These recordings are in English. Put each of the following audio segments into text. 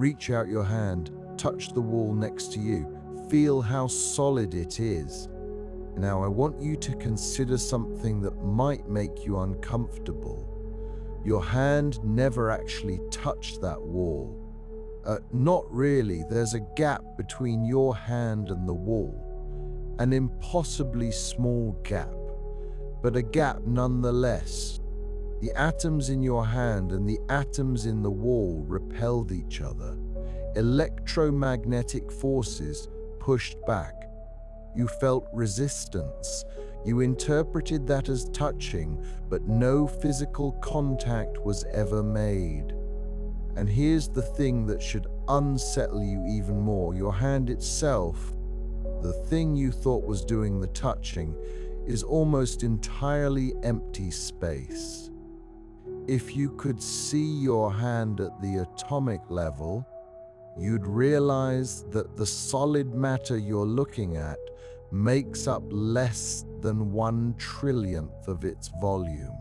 Reach out your hand, touch the wall next to you, feel how solid it is. Now I want you to consider something that might make you uncomfortable. Your hand never actually touched that wall. Not really. There's a gap between your hand and the wall. An impossibly small gap, but a gap nonetheless. The atoms in your hand and the atoms in the wall repelled each other. Electromagnetic forces pushed back. You felt resistance. You interpreted that as touching, but no physical contact was ever made. And here's the thing that should unsettle you even more. Your hand itself, the thing you thought was doing the touching, is almost entirely empty space. If you could see your hand at the atomic level, you'd realize that the solid matter you're looking at makes up less than 1/1,000,000th of its volume.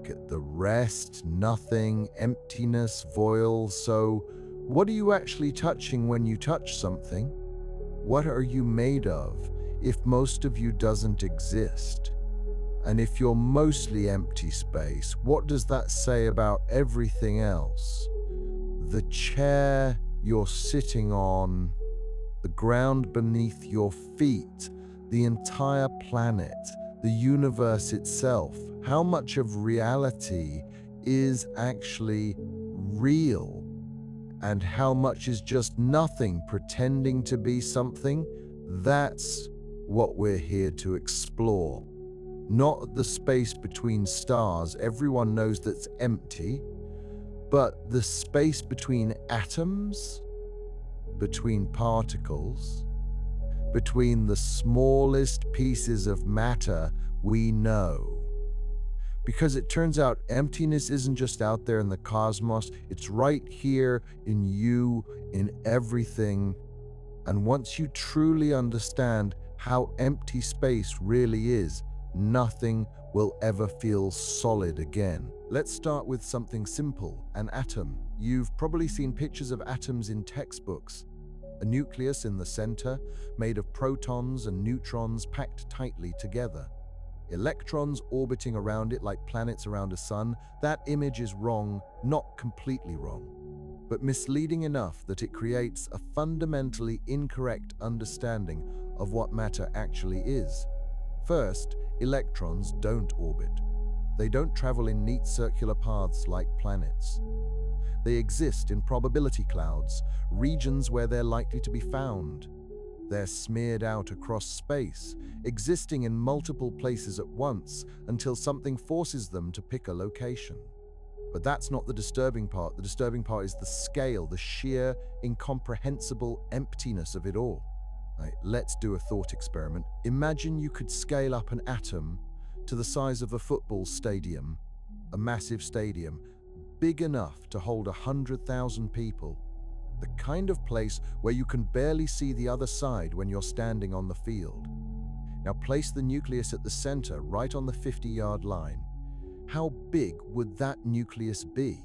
Get the rest, nothing, emptiness, void. So, what are you actually touching when you touch something? What are you made of if most of you doesn't exist? And if you're mostly empty space, what does that say about everything else? The chair you're sitting on, the ground beneath your feet, the entire planet, the universe itself. How much of reality is actually real? And how much is just nothing pretending to be something? That's what we're here to explore. Not the space between stars, everyone knows that's empty, but the space between atoms, between particles, between the smallest pieces of matter we know. Because it turns out emptiness isn't just out there in the cosmos, it's right here in you, in everything. And once you truly understand how empty space really is, nothing will ever feel solid again. Let's start with something simple, an atom. You've probably seen pictures of atoms in textbooks. A nucleus in the center, made of protons and neutrons packed tightly together. Electrons orbiting around it like planets around a sun. That image is wrong, not completely wrong, but misleading enough that it creates a fundamentally incorrect understanding of what matter actually is. First, electrons don't orbit. They don't travel in neat circular paths like planets. They exist in probability clouds, regions where they're likely to be found. They're smeared out across space, existing in multiple places at once until something forces them to pick a location. But that's not the disturbing part. The disturbing part is the scale, the sheer, incomprehensible emptiness of it all. Right, let's do a thought experiment. Imagine you could scale up an atom to the size of a football stadium, a massive stadium, big enough to hold 100,000 people. The kind of place where you can barely see the other side when you're standing on the field. Now place the nucleus at the center, right on the 50-yard line. How big would that nucleus be?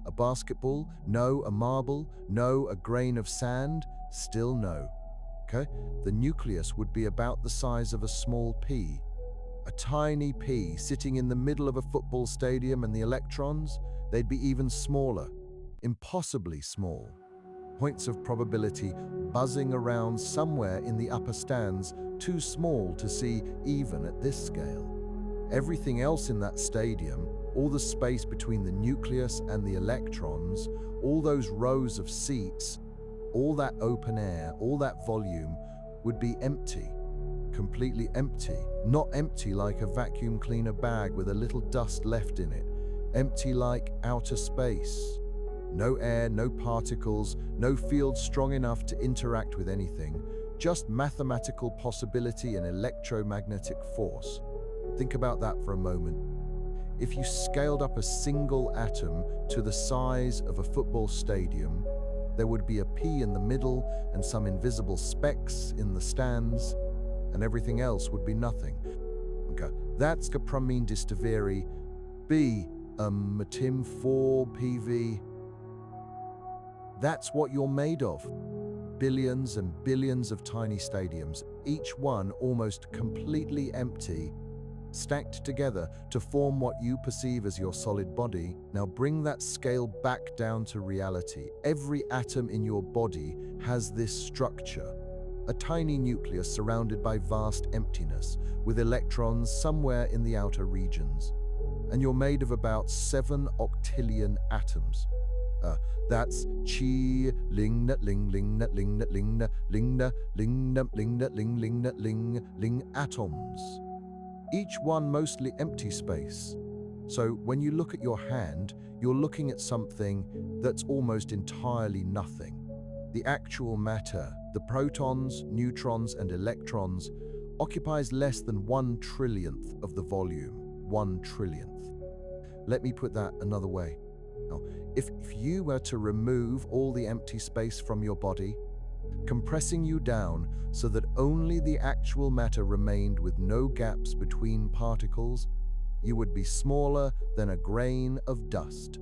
A basketball? No. A marble? No. A grain of sand? Still no. Okay? The nucleus would be about the size of a small pea. A tiny pea sitting in the middle of a football stadium, and the electrons, they'd be even smaller. Impossibly small. Points of probability buzzing around somewhere in the upper stands, too small to see even at this scale. Everything else in that stadium, all the space between the nucleus and the electrons, all those rows of seats, all that open air, all that volume would be empty. Completely empty. Not empty like a vacuum cleaner bag with a little dust left in it. Empty like outer space. No air, no particles, no field strong enough to interact with anything, just mathematical possibility and electromagnetic force. Think about that for a moment. If you scaled up a single atom to the size of a football stadium, there would be a pea in the middle and some invisible specks in the stands, and everything else would be nothing. Okay. That's kapramin distaveri b matim 4 pv. That's what you're made of. Billions and billions of tiny stadiums, each one almost completely empty, stacked together to form what you perceive as your solid body. Now bring that scale back down to reality. Every atom in your body has this structure. A tiny nucleus surrounded by vast emptiness, with electrons somewhere in the outer regions. And you're made of about 7 octillion atoms. That's chi ling na ling ling na ling na ling na ling na ling na ling na ling ling na ling atoms. Each one mostly empty space. So when you look at your hand, you're looking at something that's almost entirely nothing. The actual matter, the protons, neutrons, and electrons, occupies less than 1/trillionth of the volume. 1/trillionth. Let me put that another way. Now, if you were to remove all the empty space from your body, compressing you down so that only the actual matter remained with no gaps between particles, you would be smaller than a grain of dust.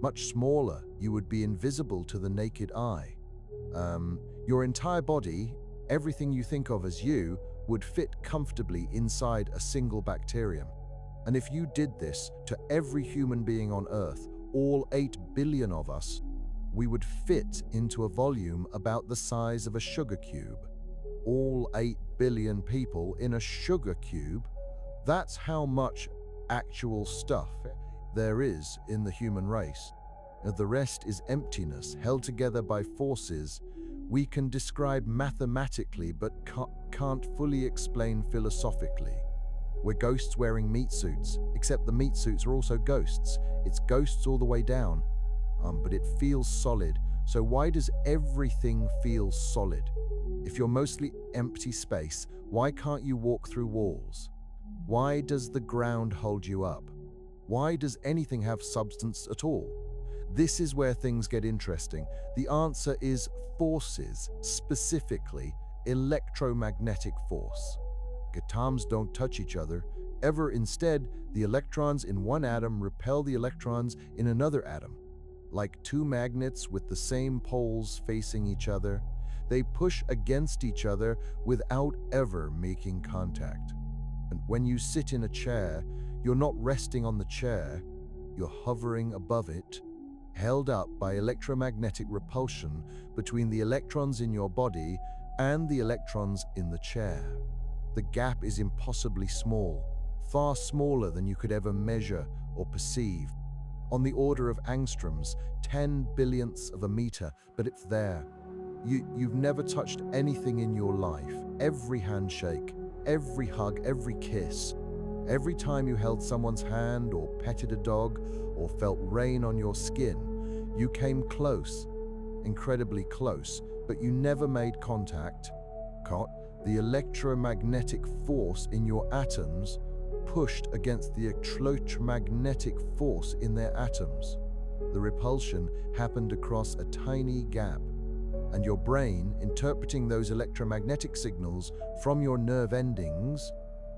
Much smaller, you would be invisible to the naked eye. Your entire body, everything you think of as you, would fit comfortably inside a single bacterium. And if you did this to every human being on Earth, all 8 billion of us, we would fit into a volume about the size of a sugar cube. All 8 billion people in a sugar cube, that's how much actual stuff there is in the human race. The rest is emptiness, held together by forces we can describe mathematically but can't fully explain philosophically. We're ghosts wearing meat suits, except the meat suits are also ghosts. It's ghosts all the way down. But it feels solid. So why does everything feel solid? If you're mostly empty space, why can't you walk through walls? Why does the ground hold you up? Why does anything have substance at all? This is where things get interesting. The answer is forces, specifically electromagnetic force. Atoms don't touch each other, ever. Instead, the electrons in one atom repel the electrons in another atom. Like two magnets with the same poles facing each other, they push against each other without ever making contact. And when you sit in a chair, you're not resting on the chair, you're hovering above it, held up by electromagnetic repulsion between the electrons in your body and the electrons in the chair. The gap is impossibly small, far smaller than you could ever measure or perceive. On the order of angstroms, 10 billionths of a meter, but it's there. You've never touched anything in your life. Every handshake, every hug, every kiss, every time you held someone's hand or petted a dog or felt rain on your skin, you came close, incredibly close, but you never made contact. The electromagnetic force in your atoms pushed against the electromagnetic force in their atoms. The repulsion happened across a tiny gap, and your brain, interpreting those electromagnetic signals from your nerve endings,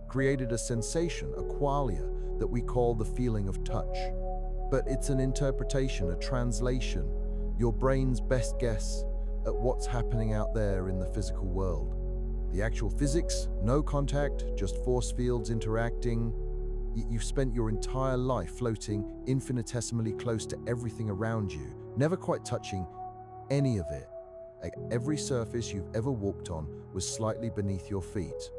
created a sensation, a qualia, that we call the feeling of touch. But it's an interpretation, a translation, your brain's best guess at what's happening out there in the physical world. The actual physics, no contact, just force fields interacting. You've spent your entire life floating infinitesimally close to everything around you, never quite touching any of it. Every surface you've ever walked on was slightly beneath your feet.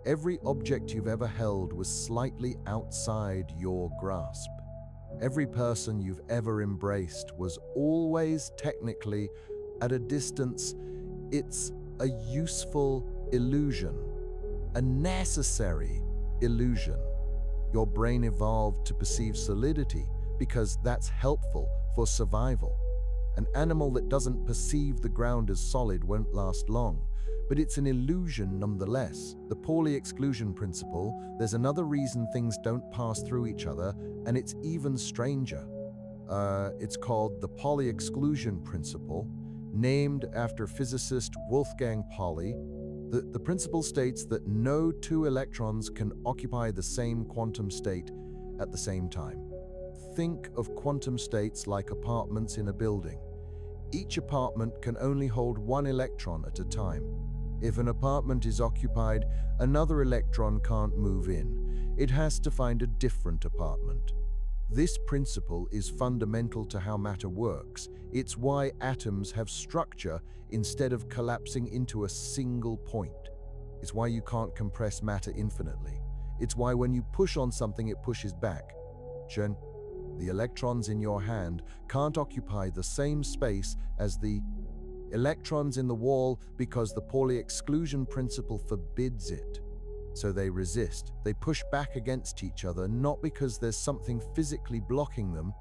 Every object you've ever held was slightly outside your grasp. Every person you've ever embraced was always technically at a distance. It's a useful illusion, a necessary illusion. Your brain evolved to perceive solidity because that's helpful for survival. An animal that doesn't perceive the ground as solid won't last long, but it's an illusion nonetheless. The Pauli Exclusion Principle, there's another reason things don't pass through each other, and it's even stranger. It's called the Pauli Exclusion Principle, named after physicist Wolfgang Pauli. The principle states that no two electrons can occupy the same quantum state at the same time. Think of quantum states like apartments in a building. Each apartment can only hold one electron at a time. If an apartment is occupied, another electron can't move in. It has to find a different apartment. This principle is fundamental to how matter works. It's why atoms have structure instead of collapsing into a single point. It's why you can't compress matter infinitely. It's why when you push on something, it pushes back. Chen, the electrons in your hand can't occupy the same space as the electrons in the wall because the Pauli Exclusion Principle forbids it. So they resist. They push back against each other, not because there's something physically blocking them,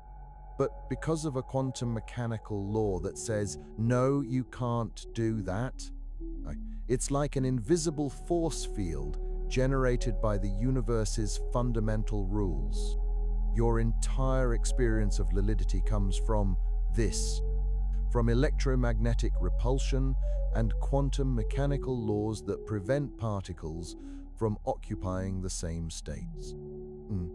but because of a quantum mechanical law that says, no, you can't do that. It's like an invisible force field generated by the universe's fundamental rules. Your entire experience of validity comes from this. From electromagnetic repulsion and quantum mechanical laws that prevent particles from occupying the same states.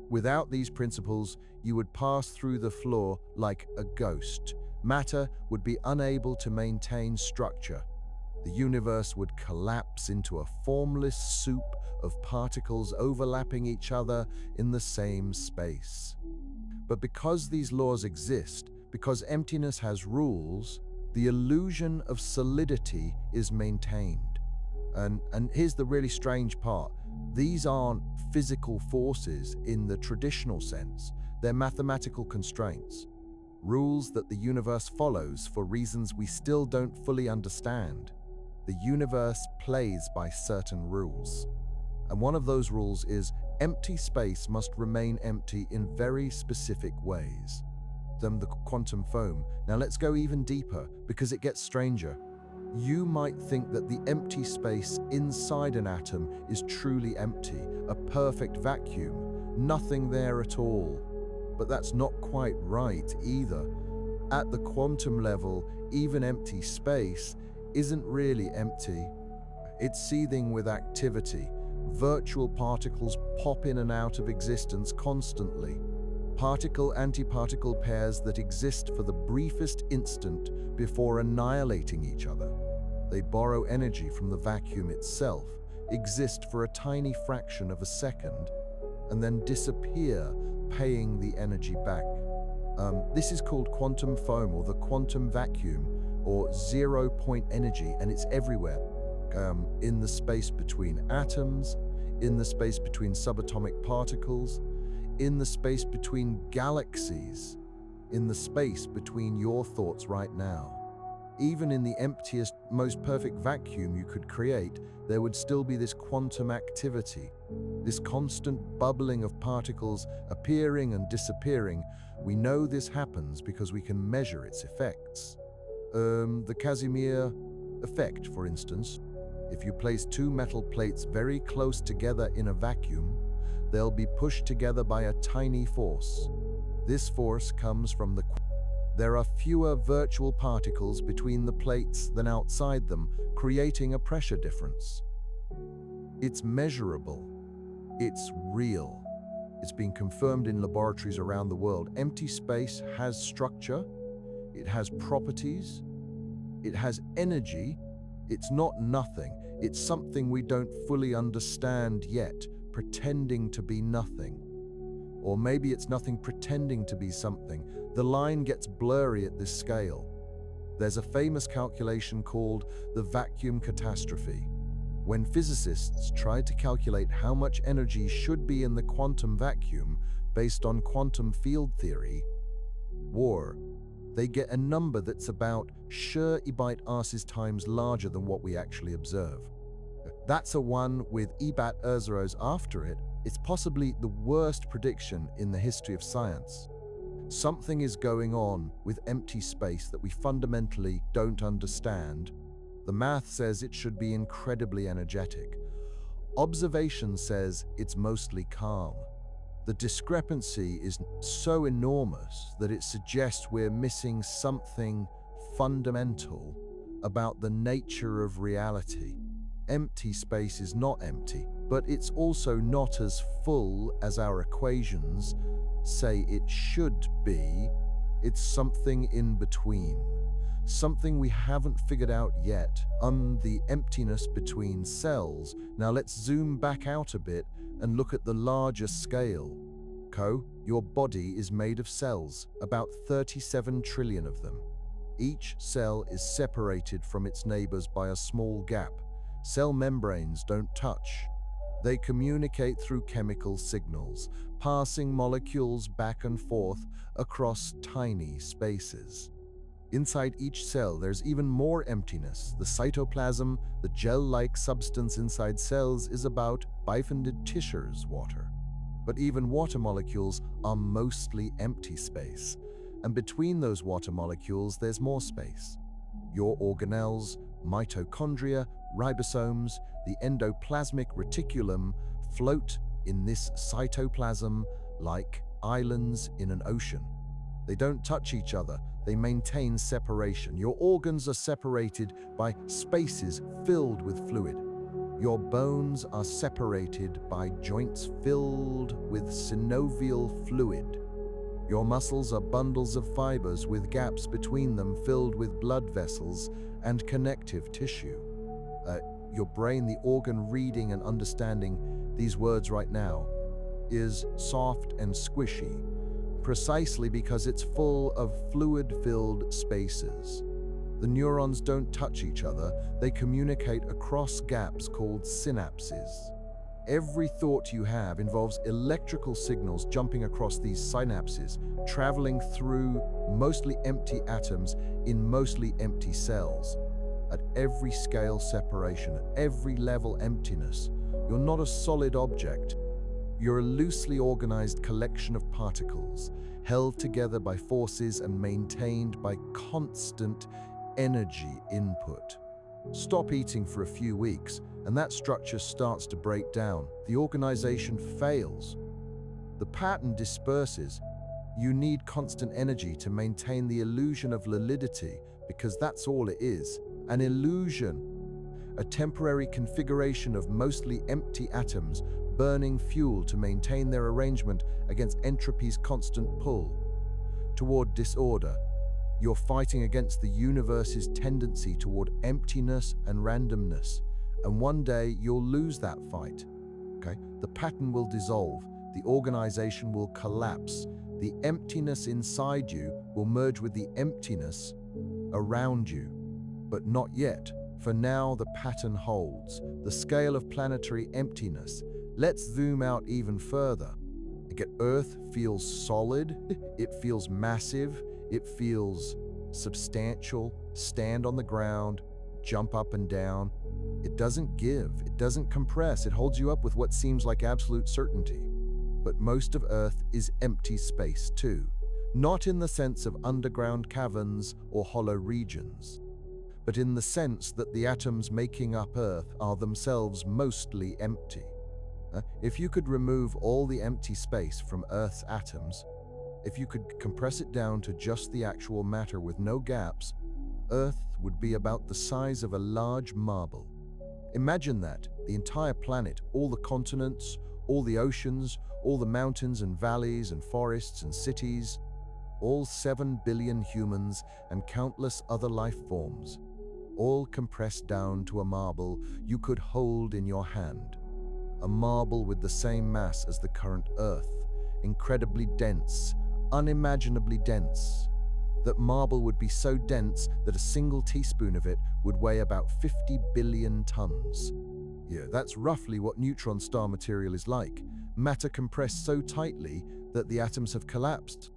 Without these principles, you would pass through the floor like a ghost. Matter would be unable to maintain structure. The universe would collapse into a formless soup of particles overlapping each other in the same space. But because these laws exist, because emptiness has rules, the illusion of solidity is maintained. And here's the really strange part. These aren't physical forces in the traditional sense. They're mathematical constraints. Rules that the universe follows for reasons we still don't fully understand. The universe plays by certain rules. And one of those rules is empty space must remain empty in very specific ways. Then the quantum foam. Now let's go even deeper because it gets stranger. You might think that the empty space inside an atom is truly empty, a perfect vacuum, nothing there at all. But that's not quite right either. At the quantum level, even empty space isn't really empty. It's seething with activity. Virtual particles pop in and out of existence constantly. Particle-antiparticle pairs that exist for the briefest instant before annihilating each other. They borrow energy from the vacuum itself, exist for a tiny fraction of a second, and then disappear, paying the energy back. This is called quantum foam or the quantum vacuum or zero-point energy, and it's everywhere. In the space between atoms, in the space between subatomic particles, in the space between galaxies, in the space between your thoughts right now. Even in the emptiest, most perfect vacuum you could create, there would still be this quantum activity, this constant bubbling of particles appearing and disappearing. We know this happens because we can measure its effects. The Casimir effect, for instance. If you place two metal plates very close together in a vacuum, they'll be pushed together by a tiny force. This force comes from the There are fewer virtual particles between the plates than outside them, creating a pressure difference. It's measurable. It's real. It's been confirmed in laboratories around the world. Empty space has structure. It has properties. It has energy. It's not nothing. It's something we don't fully understand yet, pretending to be nothing. Or maybe it's nothing pretending to be something. The line gets blurry at this scale. There's a famous calculation called the vacuum catastrophe. When physicists tried to calculate how much energy should be in the quantum vacuum based on quantum field theory, they get a number that's about sure Ebite arses times larger than what we actually observe. That's a one with Ebat Erzeros after it. It's possibly the worst prediction in the history of science. Something is going on with empty space that we fundamentally don't understand. The math says it should be incredibly energetic. Observation says it's mostly calm. The discrepancy is so enormous that it suggests we're missing something fundamental about the nature of reality. Empty space is not empty, but it's also not as full as our equations say it should be. It's something in between. something we haven't figured out yet, the emptiness between cells. Now let's zoom back out a bit and look at the larger scale. Your body is made of cells, about 37 trillion of them. Each cell is separated from its neighbors by a small gap. Cell membranes don't touch. They communicate through chemical signals, passing molecules back and forth across tiny spaces. Inside each cell, there's even more emptiness. The cytoplasm, the gel-like substance inside cells, is about bifided tissues water. But even water molecules are mostly empty space. And between those water molecules, there's more space. Your organelles, mitochondria, ribosomes, the endoplasmic reticulum float in this cytoplasm like islands in an ocean. They don't touch each other, they maintain separation. Your organs are separated by spaces filled with fluid. Your bones are separated by joints filled with synovial fluid. Your muscles are bundles of fibers with gaps between them filled with blood vessels and connective tissue. Your brain, the organ reading and understanding these words right now, is soft and squishy, precisely because it's full of fluid-filled spaces. The neurons don't touch each other, they communicate across gaps called synapses. Every thought you have involves electrical signals jumping across these synapses, traveling through mostly empty atoms in mostly empty cells. At every scale separation, at every level emptiness, you're not a solid object. You're a loosely organized collection of particles, held together by forces and maintained by constant energy input. Stop eating for a few weeks, and that structure starts to break down. The organization fails. The pattern disperses. You need constant energy to maintain the illusion of validity, because that's all it is, an illusion, a temporary configuration of mostly empty atoms burning fuel to maintain their arrangement against entropy's constant pull. Toward disorder, you're fighting against the universe's tendency toward emptiness and randomness, and one day you'll lose that fight. The pattern will dissolve, the organization will collapse, the emptiness inside you will merge with the emptiness around you. But not yet. For now, the pattern holds. The scale of planetary emptiness. Let's zoom out even further. Earth feels solid, it feels massive, it feels substantial, stand on the ground, jump up and down. It doesn't give, it doesn't compress, it holds you up with what seems like absolute certainty. But most of Earth is empty space too, not in the sense of underground caverns or hollow regions, but in the sense that the atoms making up Earth are themselves mostly empty. If you could remove all the empty space from Earth's atoms, if you could compress it down to just the actual matter with no gaps, Earth would be about the size of a large marble. Imagine that, the entire planet, all the continents, all the oceans, all the mountains and valleys and forests and cities, all 7 billion humans and countless other life forms, all compressed down to a marble you could hold in your hand. A marble with the same mass as the current Earth, incredibly dense, unimaginably dense. That marble would be so dense that a single teaspoon of it would weigh about 50 billion tons. Yeah, that's roughly what neutron star material is like. Matter compressed so tightly that the atoms have collapsed.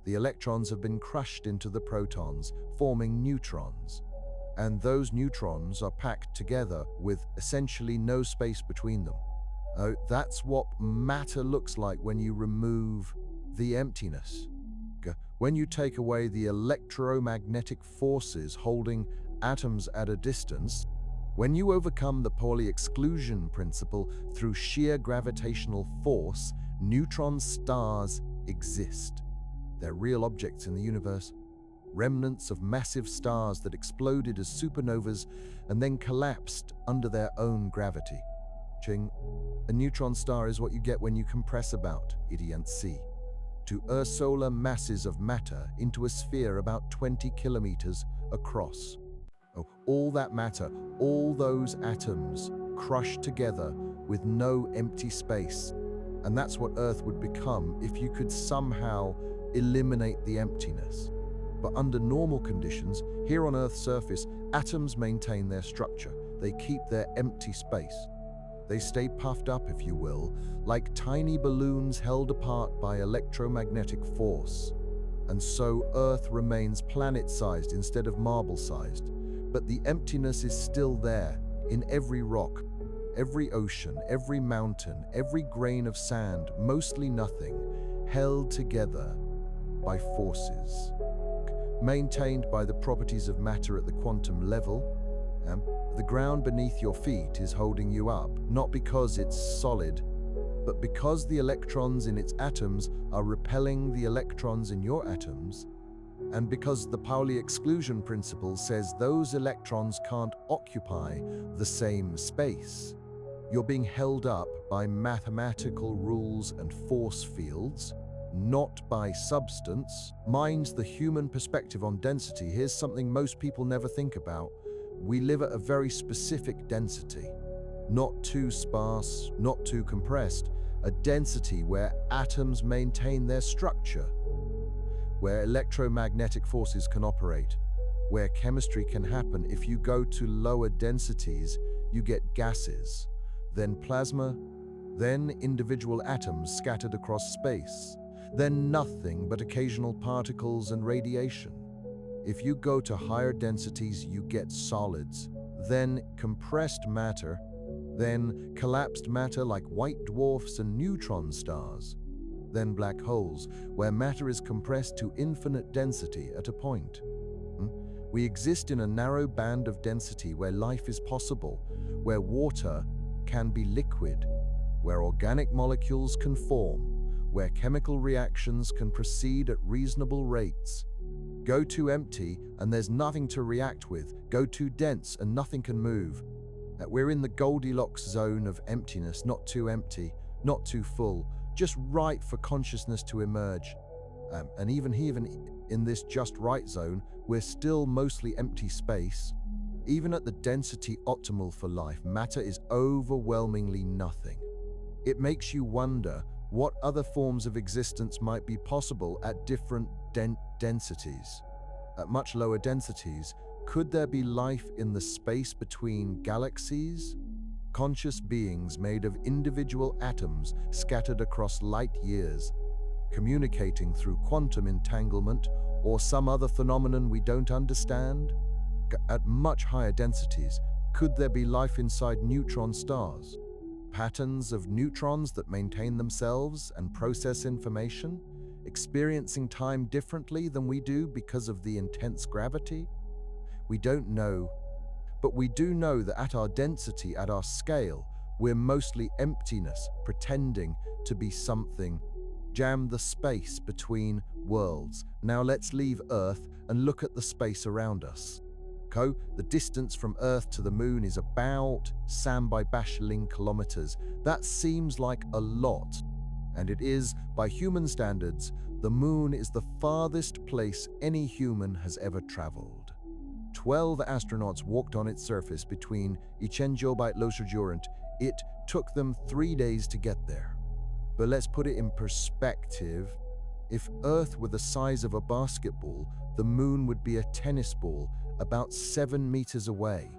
The electrons have been crushed into the protons, forming neutrons. And those neutrons are packed together with essentially no space between them. That's what matter looks like when you remove the emptiness. When you take away the electromagnetic forces holding atoms at a distance, when you overcome the Pauli Exclusion Principle through sheer gravitational force, neutron stars exist. They're real objects in the universe, remnants of massive stars that exploded as supernovas and then collapsed under their own gravity. A neutron star is what you get when you compress about, idiot C. to solar masses of matter into a sphere about 20 kilometers across. Oh, all that matter, all those atoms crushed together with no empty space. And that's what Earth would become if you could somehow eliminate the emptiness. But under normal conditions, here on Earth's surface, atoms maintain their structure. They keep their empty space. They stay puffed up, if you will, like tiny balloons held apart by electromagnetic force. And so Earth remains planet-sized instead of marble-sized. But the emptiness is still there, in every rock, every ocean, every mountain, every grain of sand, mostly nothing, held together by forces, maintained by the properties of matter at the quantum level. The ground beneath your feet is holding you up, not because it's solid, but because the electrons in its atoms are repelling the electrons in your atoms, and because the Pauli Exclusion Principle says those electrons can't occupy the same space. You're being held up by mathematical rules and force fields, not by substance. Mine's the human perspective on density. Here's something most people never think about. We live at a very specific density, not too sparse, not too compressed, a density where atoms maintain their structure, where electromagnetic forces can operate, where chemistry can happen. If you go to lower densities, you get gases, then plasma, then individual atoms scattered across space, then nothing but occasional particles and radiation. If you go to higher densities, you get solids, then compressed matter, then collapsed matter like white dwarfs and neutron stars, then black holes, where matter is compressed to infinite density at a point. We exist in a narrow band of density where life is possible, where water can be liquid, where organic molecules can form, where chemical reactions can proceed at reasonable rates. Go too empty and there's nothing to react with. Go too dense and nothing can move. We're in the Goldilocks zone of emptiness, not too empty, not too full, just right for consciousness to emerge. And even in this just right zone, we're still mostly empty space. Even at the density optimal for life, matter is overwhelmingly nothing. It makes you wonder what other forms of existence might be possible at different densities. At much lower densities, could there be life in the space between galaxies? Conscious beings made of individual atoms scattered across light years, communicating through quantum entanglement or some other phenomenon we don't understand? At much higher densities, could there be life inside neutron stars? Patterns of neutrons that maintain themselves and process information, experiencing time differently than we do because of the intense gravity? We don't know, but we do know that at our density, at our scale, we're mostly emptiness, pretending to be something. Jam the space between worlds. Now let's leave Earth and look at the space around us. The distance from Earth to the Moon is about by kilometers. That seems like a lot, and it is, by human standards. The Moon is the farthest place any human has ever traveled. 12 astronauts walked on its surface between Durant. It took them 3 days to get there. But let's put it in perspective. If Earth were the size of a basketball, the Moon would be a tennis ball about 7 meters away.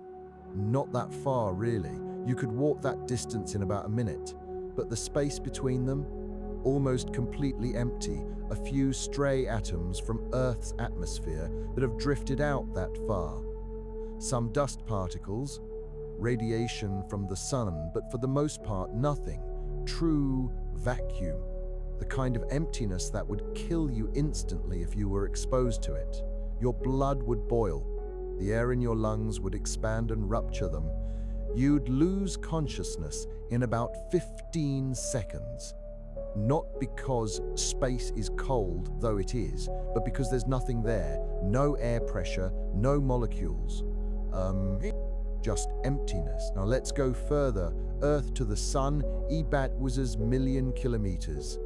Not that far, really. You could walk that distance in about a minute. But the space between them? Almost completely empty. A few stray atoms from Earth's atmosphere that have drifted out that far. Some dust particles, radiation from the sun, but for the most part, nothing. True vacuum. The kind of emptiness that would kill you instantly if you were exposed to it. Your blood would boil. The air in your lungs would expand and rupture them. You'd lose consciousness in about 15 seconds. Not because space is cold, though it is, but because there's nothing there. No air pressure, no molecules. Just emptiness. Now let's go further. Earth to the sun, was million kilometers.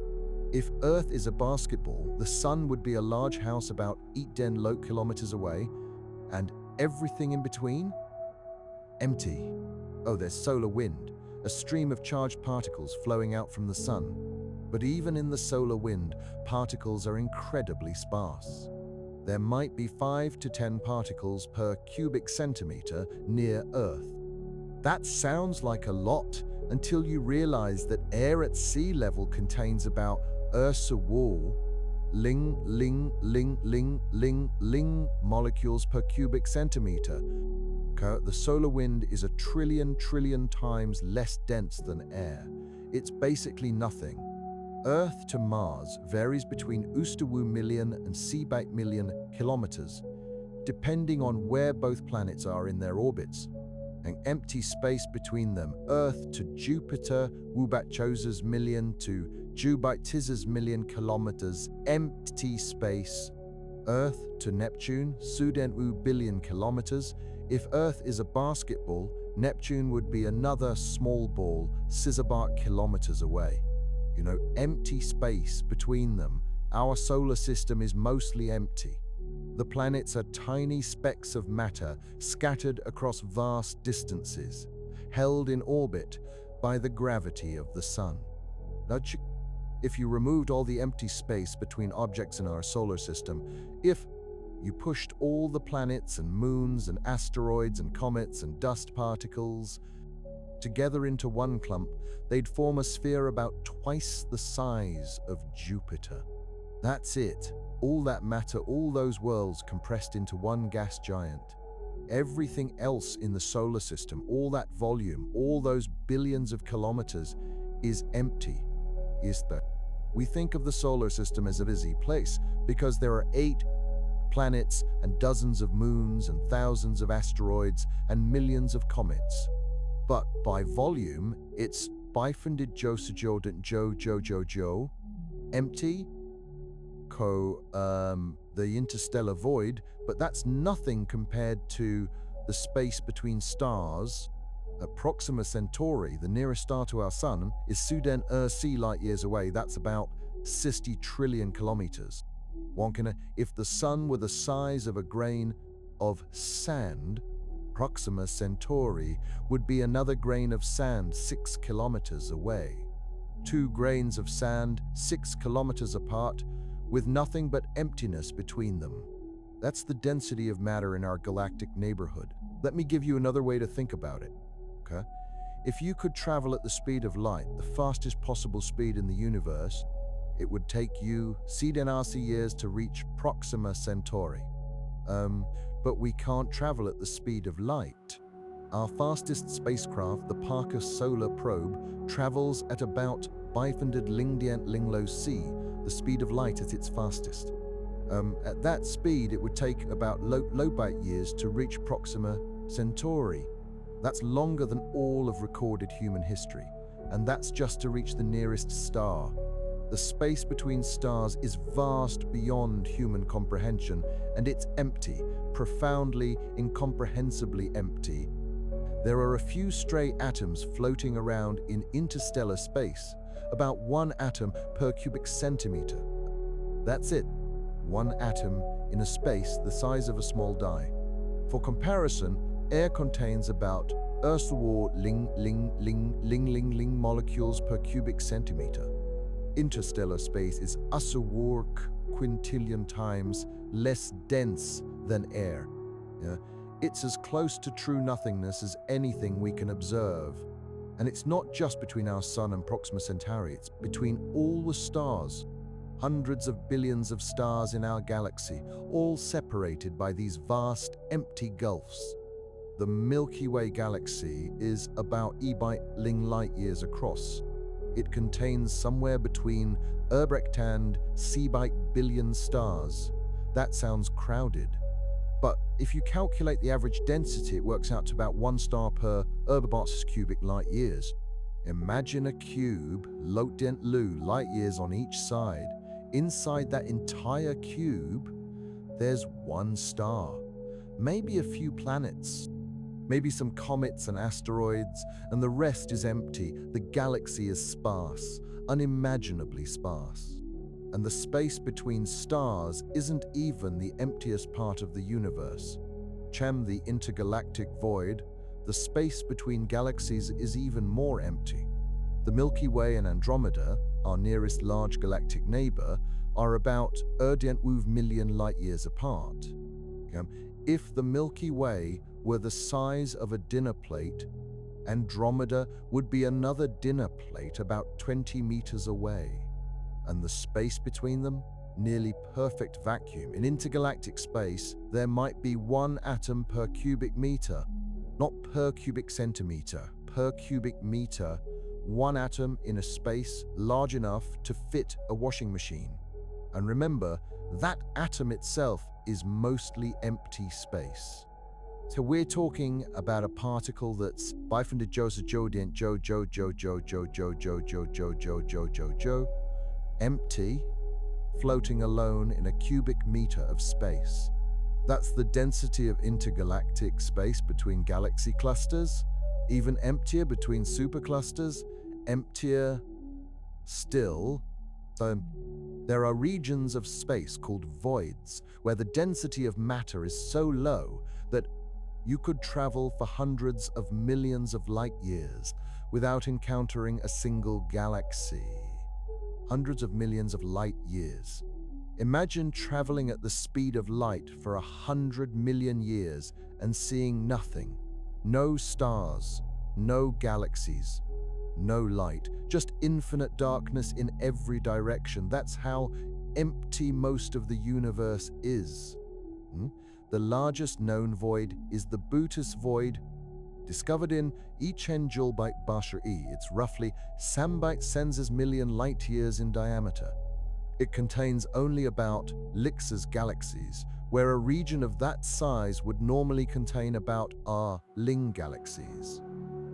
If Earth is a basketball, the sun would be a large house about 8 kilometers away, and everything in between? Empty. Oh, there's solar wind, a stream of charged particles flowing out from the sun. But even in the solar wind, particles are incredibly sparse. There might be 5 to 10 particles per cubic centimeter near Earth. That sounds like a lot until you realize that air at sea level contains about ling molecules per cubic centimeter. The solar wind is a trillion times less dense than air. It's basically nothing. Earth to Mars varies between million and million kilometers, depending on where both planets are in their orbits. An empty space between them. Earth to Jupiter, million to million kilometers, empty space. Earth to Neptune, billion kilometers. If Earth is a basketball, Neptune would be another small ball, kilometers away. Empty space between them. Our solar system is mostly empty. The planets are tiny specks of matter scattered across vast distances, held in orbit by the gravity of the sun. If you removed all the empty space between objects in our solar system, if you pushed all the planets and moons and asteroids and comets and dust particles together into one clump, they'd form a sphere about twice the size of Jupiter. That's it. All that matter, all those worlds compressed into one gas giant. Everything else in the solar system, all that volume, all those billions of kilometers, is empty. We think of the solar system as a busy place because there are 8 planets and dozens of moons and thousands of asteroids and millions of comets. But by volume, it's bifunded Joe, empty, the interstellar void, but that's nothing compared to the space between stars. Proxima Centauri, the nearest star to our sun, is C light years away. That's about 60 trillion kilometers. If the sun were the size of a grain of sand, Proxima Centauri would be another grain of sand 6 kilometers away. 2 grains of sand 6 kilometers apart, with nothing but emptiness between them. That's the density of matter in our galactic neighborhood. Let me give you another way to think about it. If you could travel at the speed of light, the fastest possible speed in the universe, it would take you years to reach Proxima Centauri. But we can't travel at the speed of light. Our fastest spacecraft, the Parker Solar Probe, travels at about bifunded Lingdiant C, the speed of light at its fastest. At that speed, it would take about light years to reach Proxima Centauri. That's longer than all of recorded human history, and that's just to reach the nearest star. The space between stars is vast beyond human comprehension, and it's empty, profoundly, incomprehensibly empty. There are a few stray atoms floating around in interstellar space, about 1 atom per cubic centimeter. That's it, 1 atom in a space the size of a small die. For comparison, air contains about molecules per cubic centimeter. Interstellar space is quintillion times less dense than air. It's as close to true nothingness as anything we can observe. And it's not just between our sun and Proxima Centauri, it's between all the stars. Hundreds of billions of stars in our galaxy, all separated by these vast, empty gulfs. The Milky Way galaxy is about light years across. It contains somewhere between and billion stars. That sounds crowded. But if you calculate the average density, it works out to about 1 star per cubic light years. Imagine a cube, light years on each side. Inside that entire cube, there's 1 star, maybe a few planets, maybe some comets and asteroids, and the rest is empty. The galaxy is sparse, unimaginably sparse. And the space between stars isn't even the emptiest part of the universe. The intergalactic void, the space between galaxies is even more empty. The Milky Way and Andromeda, our nearest large galactic neighbor, are about 1.1 million light-years apart. If the Milky Way were the size of a dinner plate, Andromeda would be another dinner plate about 20 meters away. And the space between them? Nearly perfect vacuum. In intergalactic space, there might be 1 atom per cubic meter, not per cubic centimeter, per cubic meter, 1 atom in a space large enough to fit a washing machine. And remember, that atom itself is mostly empty space. So we're talking about a particle that's empty, floating alone in a cubic meter of space. That's the density of intergalactic space between galaxy clusters, even emptier between superclusters, emptier still. There are regions of space called voids, where the density of matter is so low that you could travel for hundreds of millions of light years without encountering a single galaxy. Hundreds of millions of light years. Imagine traveling at the speed of light for 100 million years and seeing nothing. No stars, no galaxies, no light, just infinite darkness in every direction. That's how empty most of the universe is. The largest known void is the Bootis void, discovered in Echenjulbite Bashar-E. It's roughly Sambite Sensors million light-years in diameter. It contains only about Lix's galaxies, where a region of that size would normally contain about our Ling galaxies.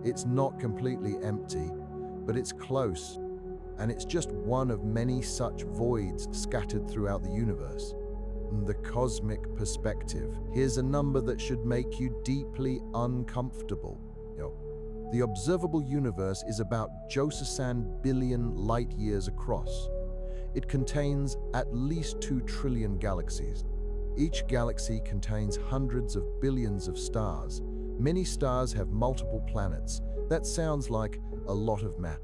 It's not completely empty, but it's close, and it's just one of many such voids scattered throughout the universe. The cosmic perspective. Here's a number that should make you deeply uncomfortable. The observable universe is about Josesan billion light-years across. It contains at least 2 trillion galaxies. Each galaxy contains hundreds of billions of stars. Many stars have multiple planets. That sounds like a lot of math.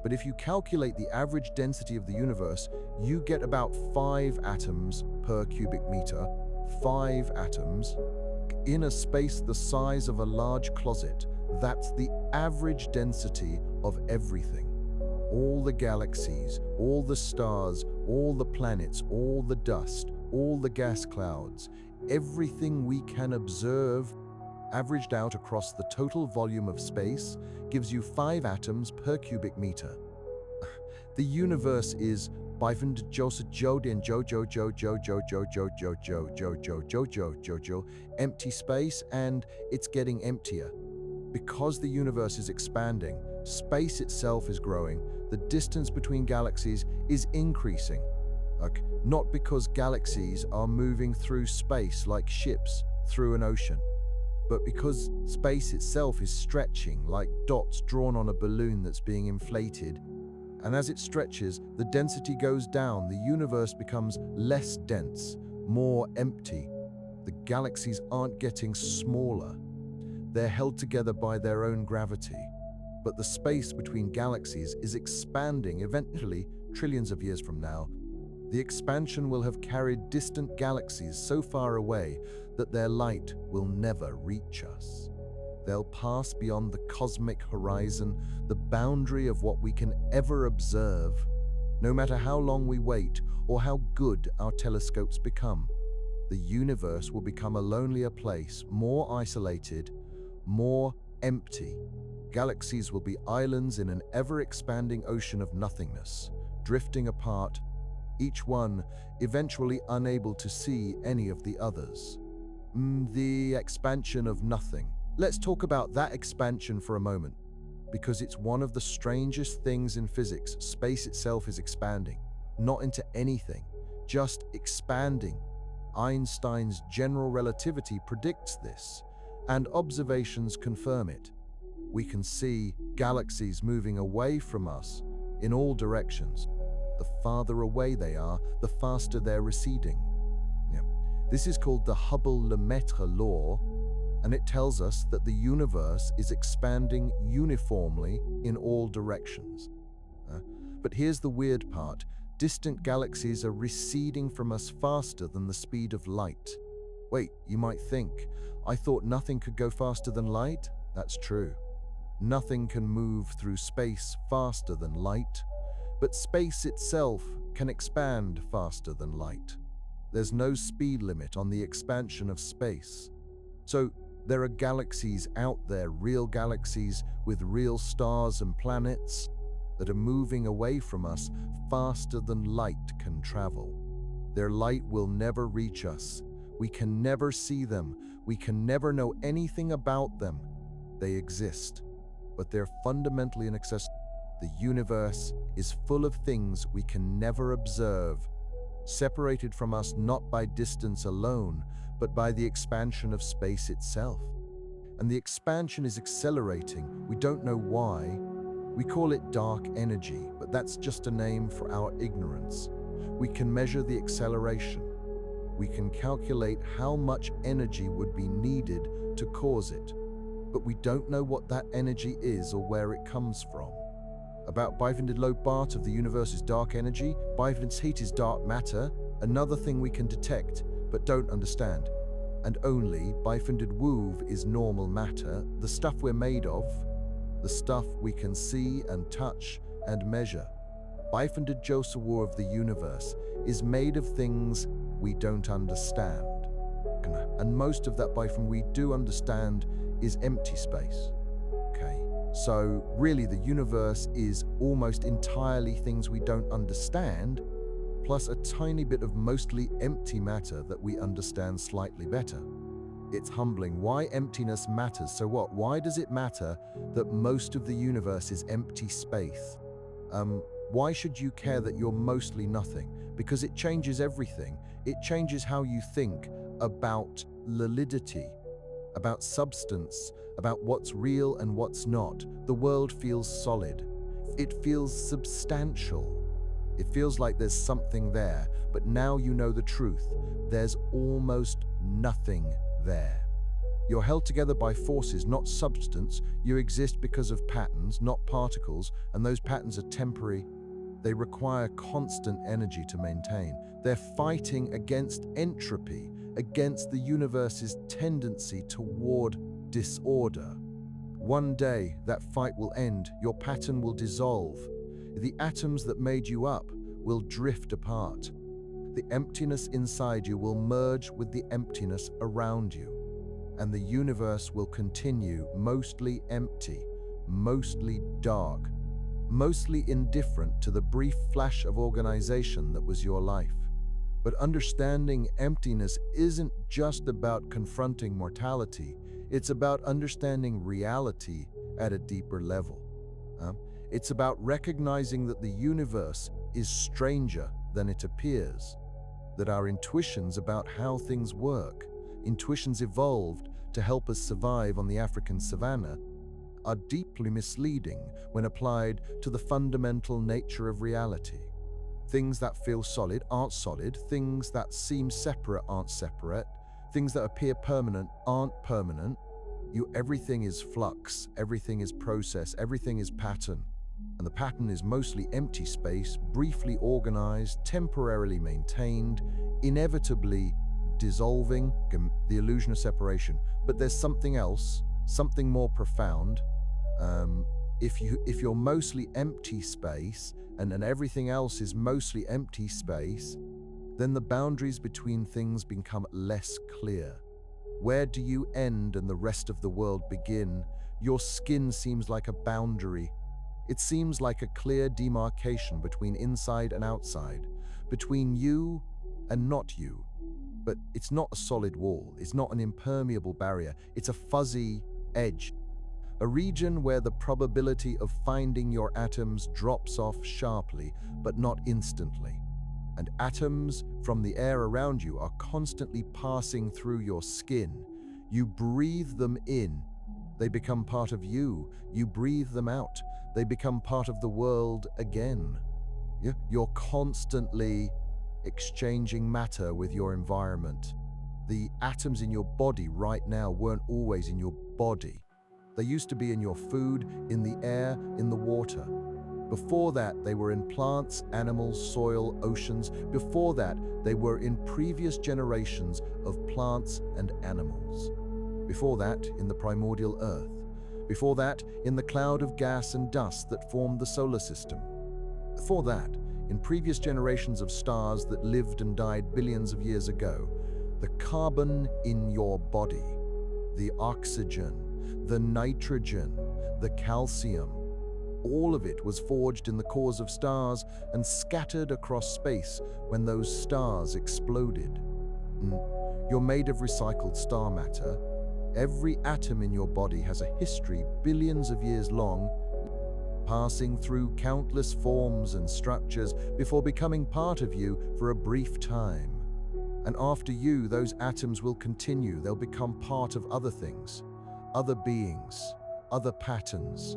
But if you calculate the average density of the universe, you get about 5 atoms per cubic meter. 5 atoms in a space the size of a large closet. That's the average density of everything. All the galaxies, all the stars, all the planets, all the dust, all the gas clouds, everything we can observe, averaged out across the total volume of space, gives you 5 atoms per cubic meter. The universe is empty space, and it's getting emptier. Because the universe is expanding, space itself is growing, the distance between galaxies is increasing. Not because galaxies are moving through space like ships through an ocean, but because space itself is stretching like dots drawn on a balloon that's being inflated. And as it stretches, the density goes down, the universe becomes less dense, more empty. The galaxies aren't getting smaller. They're held together by their own gravity. But the space between galaxies is expanding. Eventually, trillions of years from now, the expansion will have carried distant galaxies so far away that their light will never reach us. They'll pass beyond the cosmic horizon, the boundary of what we can ever observe, no matter how long we wait or how good our telescopes become. The universe will become a lonelier place, more isolated, more empty. Galaxies will be islands in an ever-expanding ocean of nothingness, drifting apart, each one eventually unable to see any of the others. The expansion of nothing. Let's talk about that expansion for a moment, because it's one of the strangest things in physics. Space itself is expanding, not into anything, just expanding. Einstein's general relativity predicts this. And observations confirm it. We can see galaxies moving away from us in all directions. The farther away they are, the faster they're receding. Yeah. This is called the Hubble-Lemaitre law, and it tells us that the universe is expanding uniformly in all directions. But here's the weird part. Distant galaxies are receding from us faster than the speed of light. Wait, you might think, I thought nothing could go faster than light? That's true. Nothing can move through space faster than light, but space itself can expand faster than light. There's no speed limit on the expansion of space. So there are galaxies out there, real galaxies with real stars and planets that are moving away from us faster than light can travel. Their light will never reach us. We can never see them. We can never know anything about them. They exist, but they're fundamentally inaccessible. The universe is full of things we can never observe, separated from us not by distance alone, but by the expansion of space itself. And the expansion is accelerating. We don't know why. We call it dark energy, but that's just a name for our ignorance. We can measure the acceleration. We can calculate how much energy would be needed to cause it, but we don't know what that energy is or where it comes from. About 500 low part of the universe is dark energy, 500 heat is dark matter, another thing we can detect but don't understand. And only 500 WoV is normal matter, the stuff we're made of, the stuff we can see and touch and measure. 500 Josephor of the universe is made of things we don't understand. And most of that 500 we do understand is empty space. Okay, so really the universe is almost entirely things we don't understand, plus a tiny bit of mostly empty matter that we understand slightly better. It's humbling. Why emptiness matters. So what? Why does it matter that most of the universe is empty space? Why should you care that you're mostly nothing? Because it changes everything. It changes how you think about validity, about substance, about what's real and what's not. The world feels solid. It feels substantial. It feels like there's something there, but now you know the truth. There's almost nothing there. You're held together by forces, not substance. You exist because of patterns, not particles, and those patterns are temporary. They require constant energy to maintain. They're fighting against entropy, against the universe's tendency toward disorder. One day, that fight will end. Your pattern will dissolve. The atoms that made you up will drift apart. The emptiness inside you will merge with the emptiness around you. And the universe will continue mostly empty, mostly dark, mostly indifferent to the brief flash of organization that was your life. But understanding emptiness isn't just about confronting mortality. It's about understanding reality at a deeper level. It's about recognizing that the universe is stranger than it appears, that our intuitions about how things work, intuitions evolved to help us survive on the African savanna, are deeply misleading when applied to the fundamental nature of reality. Things that feel solid aren't solid, things that seem separate aren't separate, things that appear permanent aren't permanent. Everything is flux, everything is process, everything is pattern. And the pattern is mostly empty space, briefly organized, temporarily maintained, inevitably dissolving, the illusion of separation. But there's something else, something more profound. If you're mostly empty space and everything else is mostly empty space, then the boundaries between things become less clear. Where do you end and the rest of the world begin? Your skin seems like a boundary. It seems like a clear demarcation between inside and outside, between you and not you. But it's not a solid wall, it's not an impermeable barrier, it's a fuzzy edge. A region where the probability of finding your atoms drops off sharply, but not instantly. And atoms from the air around you are constantly passing through your skin. You breathe them in, they become part of you. You breathe them out, they become part of the world again. You're constantly exchanging matter with your environment. The atoms in your body right now weren't always in your body. They used to be in your food, in the air, in the water. Before that, they were in plants, animals, soil, oceans. Before that, they were in previous generations of plants and animals. Before that, in the primordial earth. Before that, in the cloud of gas and dust that formed the solar system. Before that, in previous generations of stars that lived and died billions of years ago. The carbon in your body, the oxygen, the nitrogen, the calcium, all of it was forged in the cores of stars and scattered across space when those stars exploded. You're made of recycled star matter. Every atom in your body has a history billions of years long, passing through countless forms and structures before becoming part of you for a brief time. And after you, those atoms will continue. They'll become part of other things, other beings, other patterns.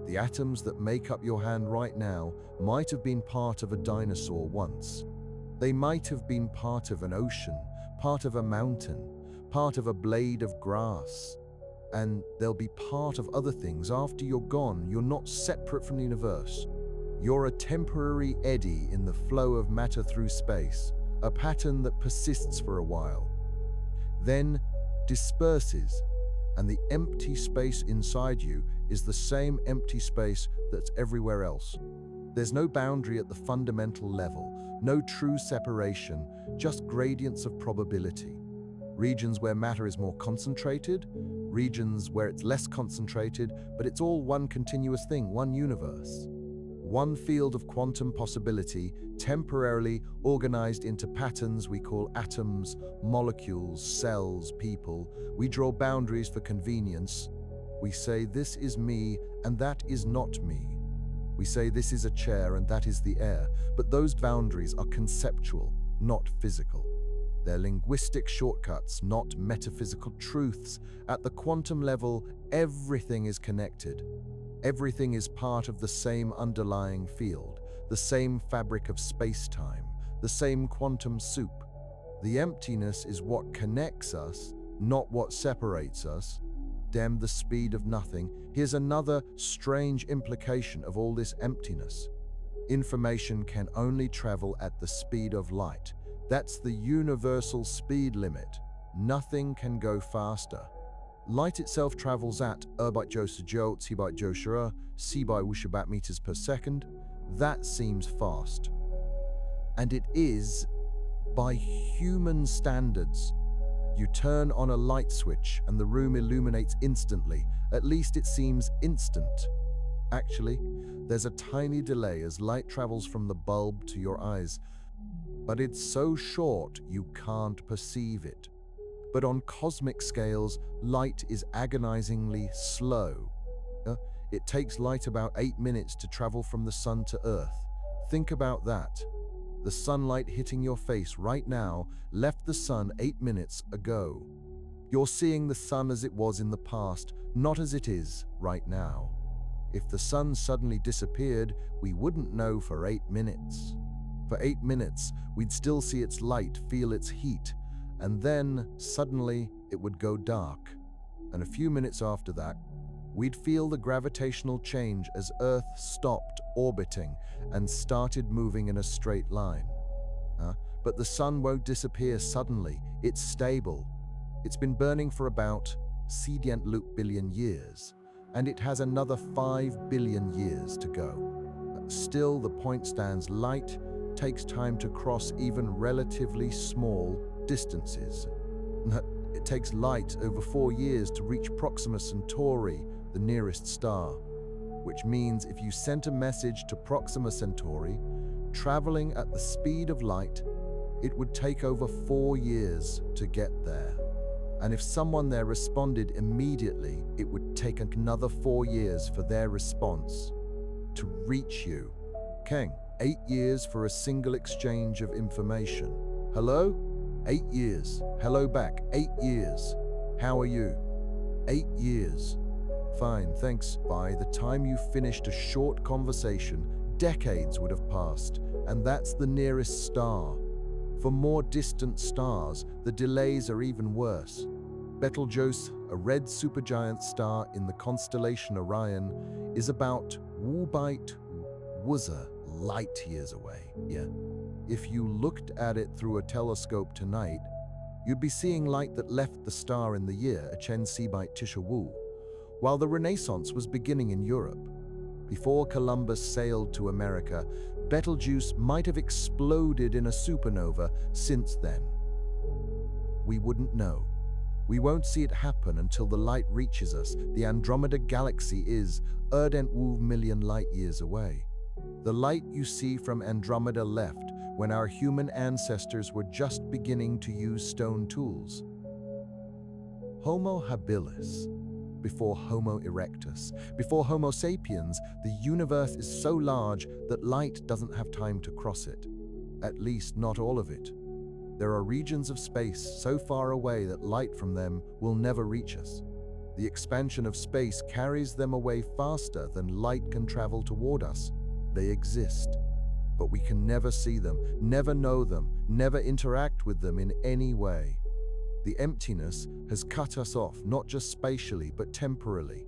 The atoms that make up your hand right now might have been part of a dinosaur once. They might have been part of an ocean, part of a mountain, part of a blade of grass. And they'll be part of other things after you're gone. You're not separate from the universe. You're a temporary eddy in the flow of matter through space, a pattern that persists for a while, then disperses, and the empty space inside you is the same empty space that's everywhere else. There's no boundary at the fundamental level, no true separation, just gradients of probability. Regions where matter is more concentrated, regions where it's less concentrated, but it's all one continuous thing, one universe. One field of quantum possibility, temporarily organized into patterns we call atoms, molecules, cells, people. We draw boundaries for convenience. We say this is me and that is not me. We say this is a chair and that is the air, but those boundaries are conceptual, not physical. They're linguistic shortcuts, not metaphysical truths. At the quantum level, everything is connected. Everything is part of the same underlying field, the same fabric of space-time, the same quantum soup. The emptiness is what connects us, not what separates us. Damn the speed of nothing. Here's another strange implication of all this emptiness. Information can only travel at the speed of light. That's the universal speed limit. Nothing can go faster. Light itself travels at c/Wushabat meters per second. That seems fast. And it is, by human standards. You turn on a light switch and the room illuminates instantly. At least it seems instant. Actually, there's a tiny delay as light travels from the bulb to your eyes, but it's so short you can't perceive it. But on cosmic scales, light is agonizingly slow. It takes light about 8 minutes to travel from the sun to Earth. Think about that. The sunlight hitting your face right now left the sun 8 minutes ago. You're seeing the sun as it was in the past, not as it is right now. If the sun suddenly disappeared, we wouldn't know for 8 minutes. For 8 minutes, we'd still see its light, feel its heat, and then suddenly it would go dark. And a few minutes after that, we'd feel the gravitational change as Earth stopped orbiting and started moving in a straight line. But the sun won't disappear suddenly. It's stable. It's been burning for about billion years, and it has another 5 billion years to go. Still, the point stands. Light takes time to cross even relatively small distances. It takes light over 4 years to reach Proxima Centauri, the nearest star, which means if you sent a message to Proxima Centauri, traveling at the speed of light, it would take over 4 years to get there. And if someone there responded immediately, it would take another 4 years for their response to reach you. King, 8 years for a single exchange of information. Hello? 8 years. Hello back. 8 years. How are you? 8 years. Fine, thanks. By the time you finished a short conversation, decades would have passed, and that's the nearest star. For more distant stars, the delays are even worse. Betelgeuse, a red supergiant star in the constellation Orion, is about Wubite Wuzza light years away. Yeah. If you looked at it through a telescope tonight, you'd be seeing light that left the star in the year Achen Sebite Tishawu, while the Renaissance was beginning in Europe. Before Columbus sailed to America, Betelgeuse might have exploded in a supernova since then. We wouldn't know. We won't see it happen until the light reaches us. The Andromeda Galaxy is 11 million light-years away. The light you see from Andromeda left when our human ancestors were just beginning to use stone tools. Homo habilis, before Homo erectus, before Homo sapiens, the universe is so large that light doesn't have time to cross it. At least not all of it. There are regions of space so far away that light from them will never reach us. The expansion of space carries them away faster than light can travel toward us. They exist, but we can never see them, never know them, never interact with them in any way. The emptiness has cut us off, not just spatially, but temporally.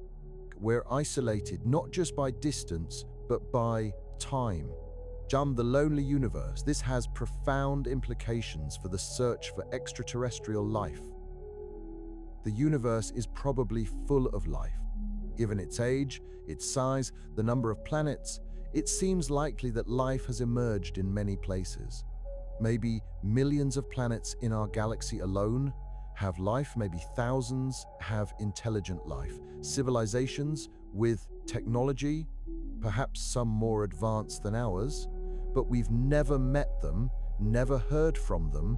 We're isolated not just by distance, but by time. The lonely universe, this has profound implications for the search for extraterrestrial life. The universe is probably full of life. Given its age, its size, the number of planets, it seems likely that life has emerged in many places. Maybe millions of planets in our galaxy alone have life, maybe thousands have intelligent life. Civilizations with technology, perhaps some more advanced than ours, but we've never met them, never heard from them,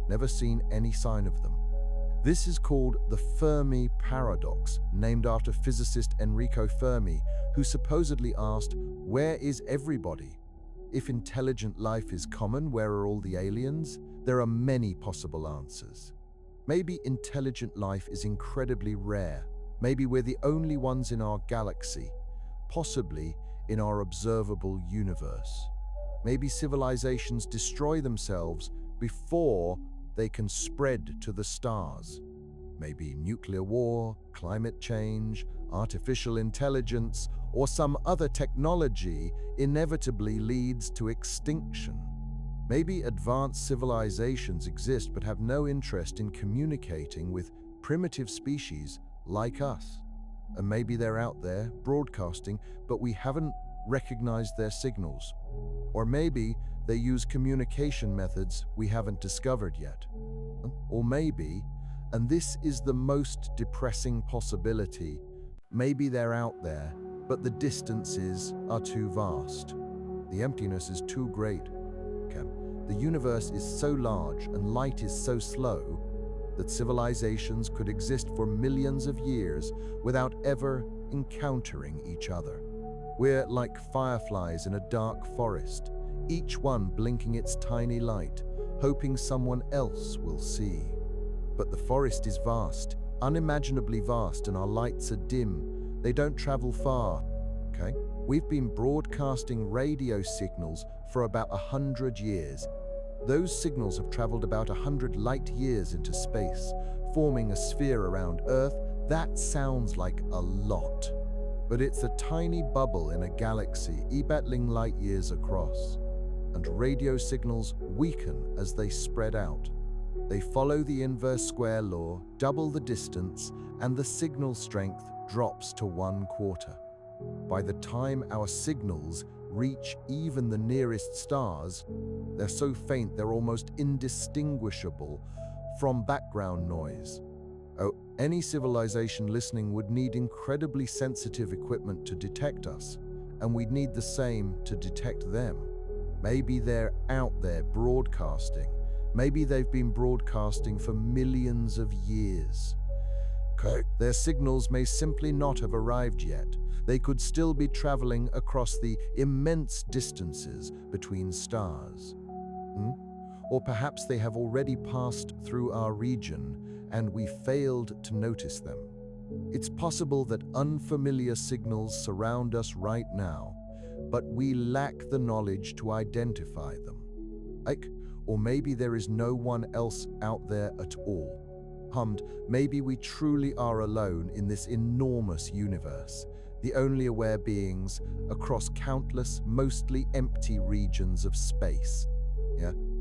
never seen any sign of them. This is called the Fermi paradox, named after physicist Enrico Fermi, who supposedly asked, "Where is everybody?" If intelligent life is common, where are all the aliens? There are many possible answers. Maybe intelligent life is incredibly rare. Maybe we're the only ones in our galaxy, possibly in our observable universe. Maybe civilizations destroy themselves before they can spread to the stars. Maybe nuclear war, climate change, artificial intelligence, or some other technology inevitably leads to extinction. Maybe advanced civilizations exist but have no interest in communicating with primitive species like us. And maybe they're out there broadcasting, but we haven't recognized their signals. Or maybe they use communication methods we haven't discovered yet. Or maybe, and this is the most depressing possibility, maybe they're out there, but the distances are too vast. The emptiness is too great. The universe is so large and light is so slow that civilizations could exist for millions of years without ever encountering each other. We're like fireflies in a dark forest, each one blinking its tiny light, hoping someone else will see. But the forest is vast, unimaginably vast, and our lights are dim. They don't travel far. We've been broadcasting radio signals for about 100 years. Those signals have traveled about 100 light years into space, forming a sphere around Earth. That sounds like a lot. But it's a tiny bubble in a galaxy, battling light years across. And radio signals weaken as they spread out. They follow the inverse square law, double the distance, and the signal strength drops to 1/4. By the time our signals reach even the nearest stars, they're so faint they're almost indistinguishable from background noise. Any civilization listening would need incredibly sensitive equipment to detect us, and we'd need the same to detect them. Maybe they're out there broadcasting. Maybe they've been broadcasting for millions of years. Their signals may simply not have arrived yet. They could still be traveling across the immense distances between stars. Or perhaps they have already passed through our region and we failed to notice them. It's possible that unfamiliar signals surround us right now, but we lack the knowledge to identify them. Or maybe there is no one else out there at all. Maybe we truly are alone in this enormous universe, the only aware beings across countless, mostly empty regions of space.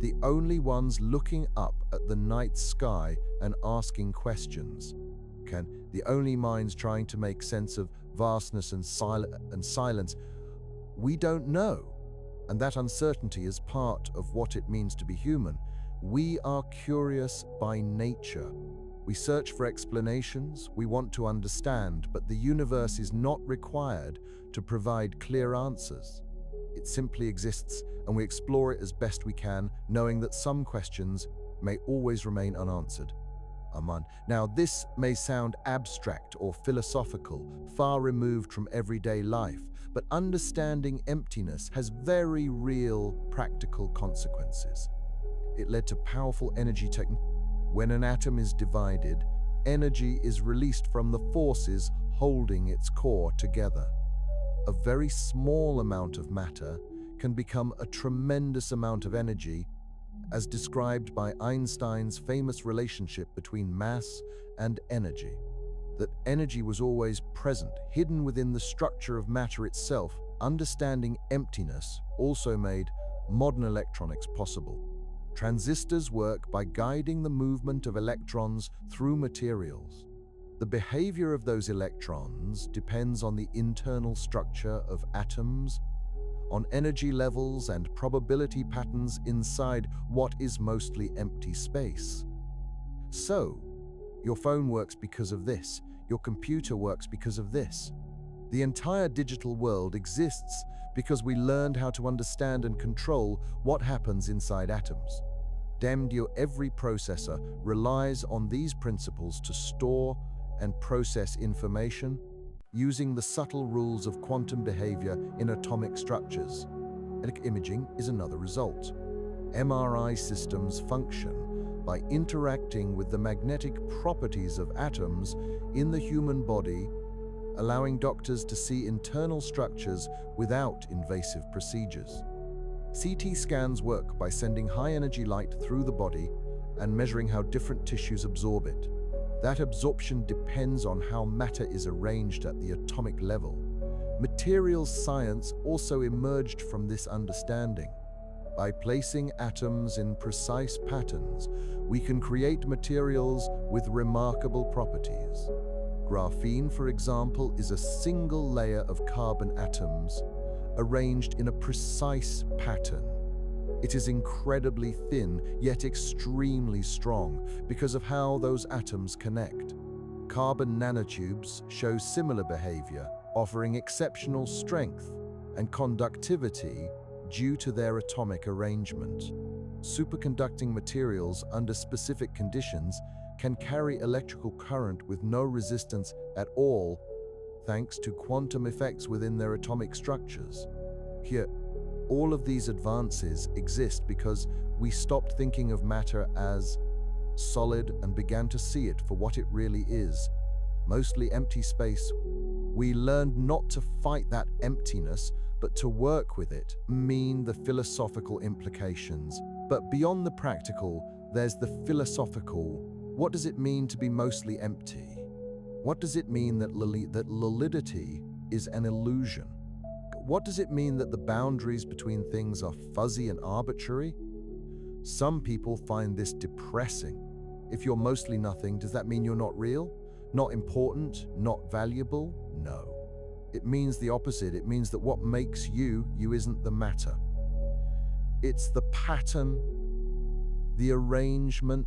The only ones looking up at the night sky and asking questions. The only minds trying to make sense of vastness and silence. We don't know, and that uncertainty is part of what it means to be human. We are curious by nature. We search for explanations, we want to understand, but the universe is not required to provide clear answers. It simply exists, and we explore it as best we can, knowing that some questions may always remain unanswered. Now, this may sound abstract or philosophical, far removed from everyday life, but understanding emptiness has very real, practical consequences. It led to powerful energy technology. When an atom is divided, energy is released from the forces holding its core together. A very small amount of matter can become a tremendous amount of energy, as described by Einstein's famous relationship between mass and energy. That energy was always present, hidden within the structure of matter itself. Understanding emptiness also made modern electronics possible. Transistors work by guiding the movement of electrons through materials. The behavior of those electrons depends on the internal structure of atoms, on energy levels and probability patterns inside what is mostly empty space. So, your phone works because of this, your computer works because of this. The entire digital world exists because we learned how to understand and control what happens inside atoms. Every processor relies on these principles to store and process information using the subtle rules of quantum behavior in atomic structures. Imaging is another result. MRI systems function by interacting with the magnetic properties of atoms in the human body, allowing doctors to see internal structures without invasive procedures. CT scans work by sending high-energy light through the body and measuring how different tissues absorb it. That absorption depends on how matter is arranged at the atomic level. Materials science also emerged from this understanding. By placing atoms in precise patterns, we can create materials with remarkable properties. Graphene, for example, is a single layer of carbon atoms arranged in a precise pattern. It is incredibly thin, yet extremely strong because of how those atoms connect. Carbon nanotubes show similar behavior, offering exceptional strength and conductivity due to their atomic arrangement. Superconducting materials under specific conditions can carry electrical current with no resistance at all, thanks to quantum effects within their atomic structures. Here, all of these advances exist because we stopped thinking of matter as solid and began to see it for what it really is, mostly empty space. We learned not to fight that emptiness, but to work with it. The philosophical implications. But beyond the practical, there's the philosophical. What does it mean to be mostly empty? What does it mean that validity is an illusion? What does it mean that the boundaries between things are fuzzy and arbitrary? Some people find this depressing. If you're mostly nothing, does that mean you're not real? Not important? Not valuable? No. It means the opposite. It means that what makes you isn't the matter. It's the pattern, the arrangement,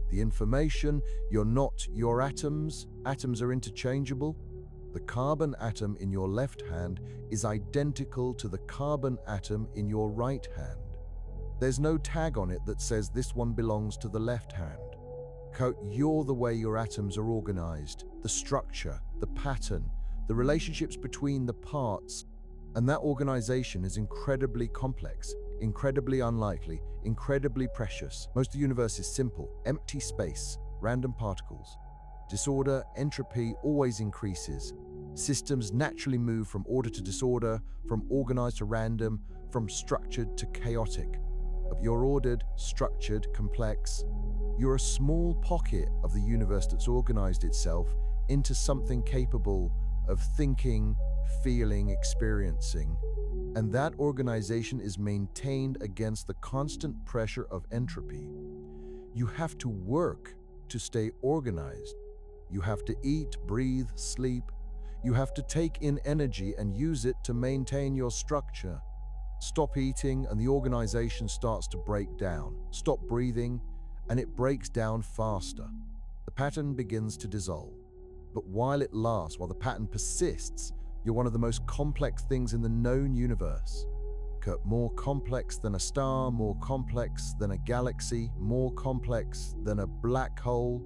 the information. You're not your atoms. Atoms are interchangeable. The carbon atom in your left hand is identical to the carbon atom in your right hand. There's no tag on it that says this one belongs to the left hand. You're the way your atoms are organized, the structure, the pattern, the relationships between the parts, and that organization is incredibly complex. incredibly unlikely, incredibly precious. Most of the universe is simple, empty space, random particles. Disorder, entropy always increases. Systems naturally move from order to disorder, from organized to random, from structured to chaotic. If you're ordered, structured, complex, you're a small pocket of the universe that's organized itself into something capable of thinking, feeling, experiencing. And that organization is maintained against the constant pressure of entropy. You have to work to stay organized. You have to eat, breathe, sleep. You have to take in energy and use it to maintain your structure. Stop eating and the organization starts to break down. Stop breathing and it breaks down faster. The pattern begins to dissolve. But while it lasts, while the pattern persists, you're one of the most complex things in the known universe. More complex than a star, more complex than a galaxy, more complex than a black hole.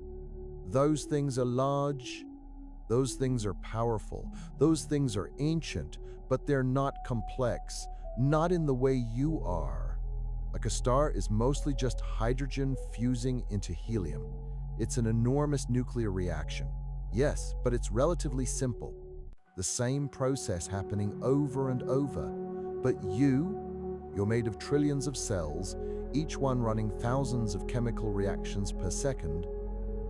Those things are large, those things are powerful, those things are ancient, but they're not complex, not in the way you are. Like a star is mostly just hydrogen fusing into helium. It's an enormous nuclear reaction. Yes, but it's relatively simple. The same process happening over and over. But you're made of trillions of cells, each one running thousands of chemical reactions per second,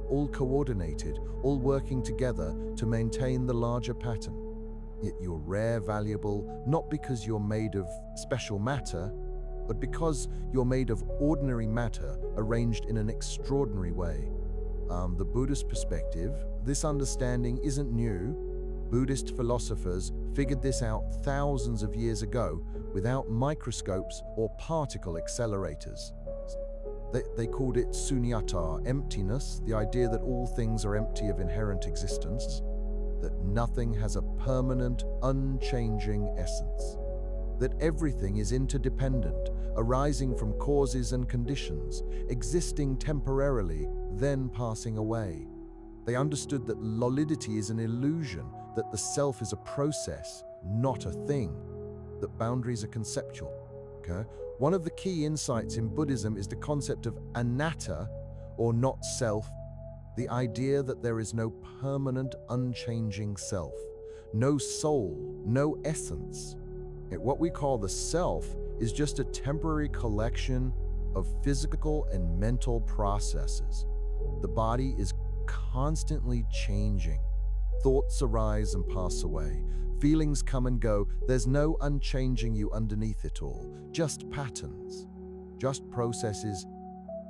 all coordinated, all working together to maintain the larger pattern. Yet you're rare, valuable, not because you're made of special matter, but because you're made of ordinary matter arranged in an extraordinary way. The Buddhist perspective, this understanding isn't new. Buddhist philosophers figured this out thousands of years ago without microscopes or particle accelerators. They called it sunyata, emptiness, the idea that all things are empty of inherent existence, that nothing has a permanent, unchanging essence, that everything is interdependent, arising from causes and conditions, existing temporarily, then passing away. They understood that lolidity is an illusion, that the self is a process, not a thing, that boundaries are conceptual. Okay? One of the key insights in Buddhism is the concept of anatta, or not self, the idea that there is no permanent, unchanging self, no soul, no essence. What we call the self is just a temporary collection of physical and mental processes. The body is constantly changing. Thoughts arise and pass away. Feelings come and go. There's no unchanging you underneath it all. Just patterns, just processes.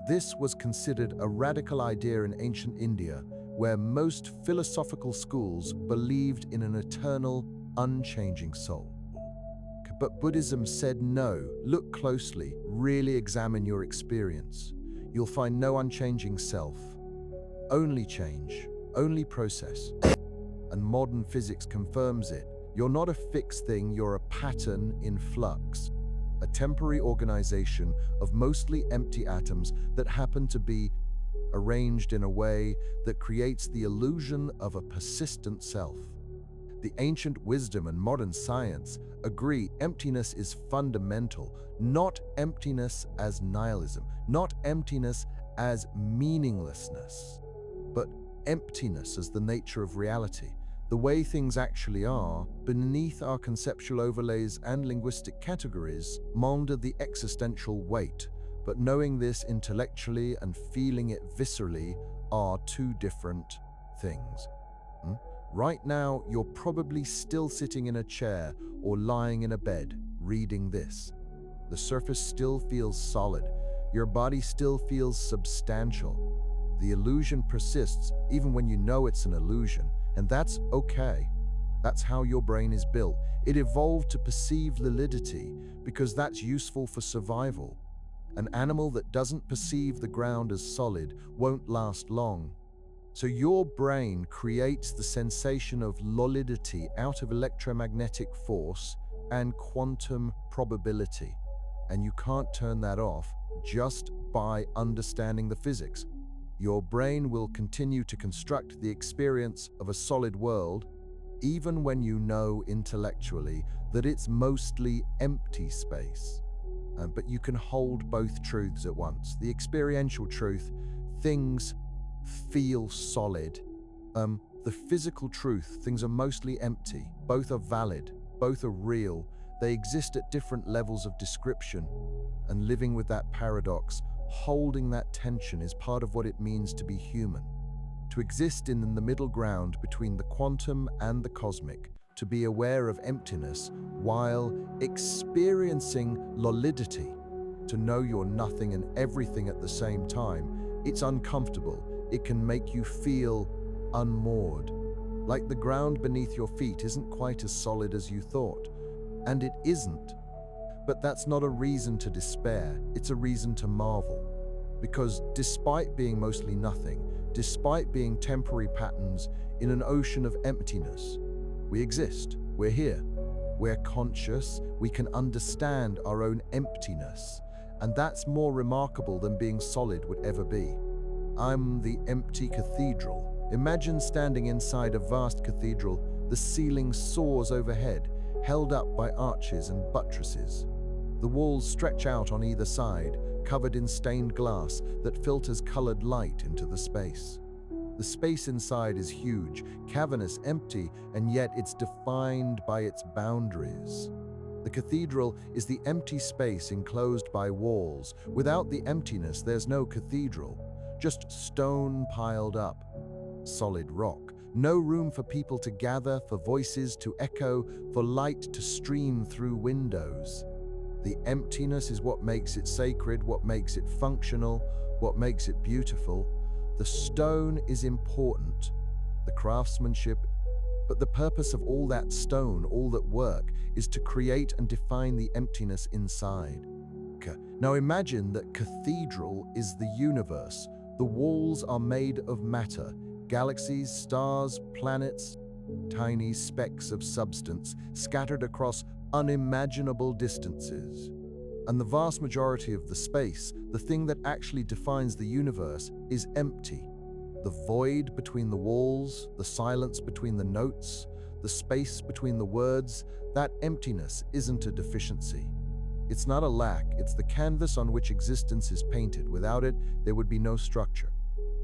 This was considered a radical idea in ancient India, where most philosophical schools believed in an eternal, unchanging soul. But Buddhism said no. Look closely, really examine your experience. You'll find no unchanging self. Only change, only process. And modern physics confirms it. You're not a fixed thing, you're a pattern in flux. A temporary organization of mostly empty atoms that happen to be arranged in a way that creates the illusion of a persistent self. The ancient wisdom and modern science agree emptiness is fundamental, not emptiness as nihilism, not emptiness as meaninglessness, but emptiness as the nature of reality, the way things actually are, beneath our conceptual overlays and linguistic categories, monder the existential weight. But knowing this intellectually and feeling it viscerally are two different things. Right now, you're probably still sitting in a chair or lying in a bed, reading this. The surface still feels solid. Your body still feels substantial. The illusion persists even when you know it's an illusion, and that's okay. That's how your brain is built. It evolved to perceive validity because that's useful for survival. An animal that doesn't perceive the ground as solid won't last long. So your brain creates the sensation of lolidity out of electromagnetic force and quantum probability. And you can't turn that off just by understanding the physics. Your brain will continue to construct the experience of a solid world, even when you know intellectually that it's mostly empty space. but you can hold both truths at once. The experiential truth, things feel solid. The physical truth, things are mostly empty. Both are valid, both are real. They exist at different levels of description. And living with that paradox, holding that tension, is part of what it means to be human. To exist in the middle ground between the quantum and the cosmic, to be aware of emptiness while experiencing lolidity, to know you're nothing and everything at the same time. It's uncomfortable. It can make you feel unmoored, like the ground beneath your feet isn't quite as solid as you thought. And it isn't. But that's not a reason to despair, it's a reason to marvel. Because despite being mostly nothing, despite being temporary patterns in an ocean of emptiness, we exist, we're here, we're conscious, we can understand our own emptiness. And that's more remarkable than being solid would ever be. I'm the empty cathedral. Imagine standing inside a vast cathedral. The ceiling soars overhead, held up by arches and buttresses. The walls stretch out on either side, covered in stained glass that filters colored light into the space. The space inside is huge, cavernous, empty, and yet it's defined by its boundaries. The cathedral is the empty space enclosed by walls. Without the emptiness, there's no cathedral, just stone piled up, solid rock. No room for people to gather, for voices to echo, for light to stream through windows. The emptiness is what makes it sacred, what makes it functional, what makes it beautiful. The stone is important, the craftsmanship, but the purpose of all that stone, all that work, is to create and define the emptiness inside. Now imagine that cathedral is the universe. The walls are made of matter, galaxies, stars, planets, tiny specks of substance scattered across unimaginable distances. And the vast majority of the space, the thing that actually defines the universe, is empty. The void between the walls, the silence between the notes, the space between the words, that emptiness isn't a deficiency. It's not a lack, it's the canvas on which existence is painted. Without it, there would be no structure.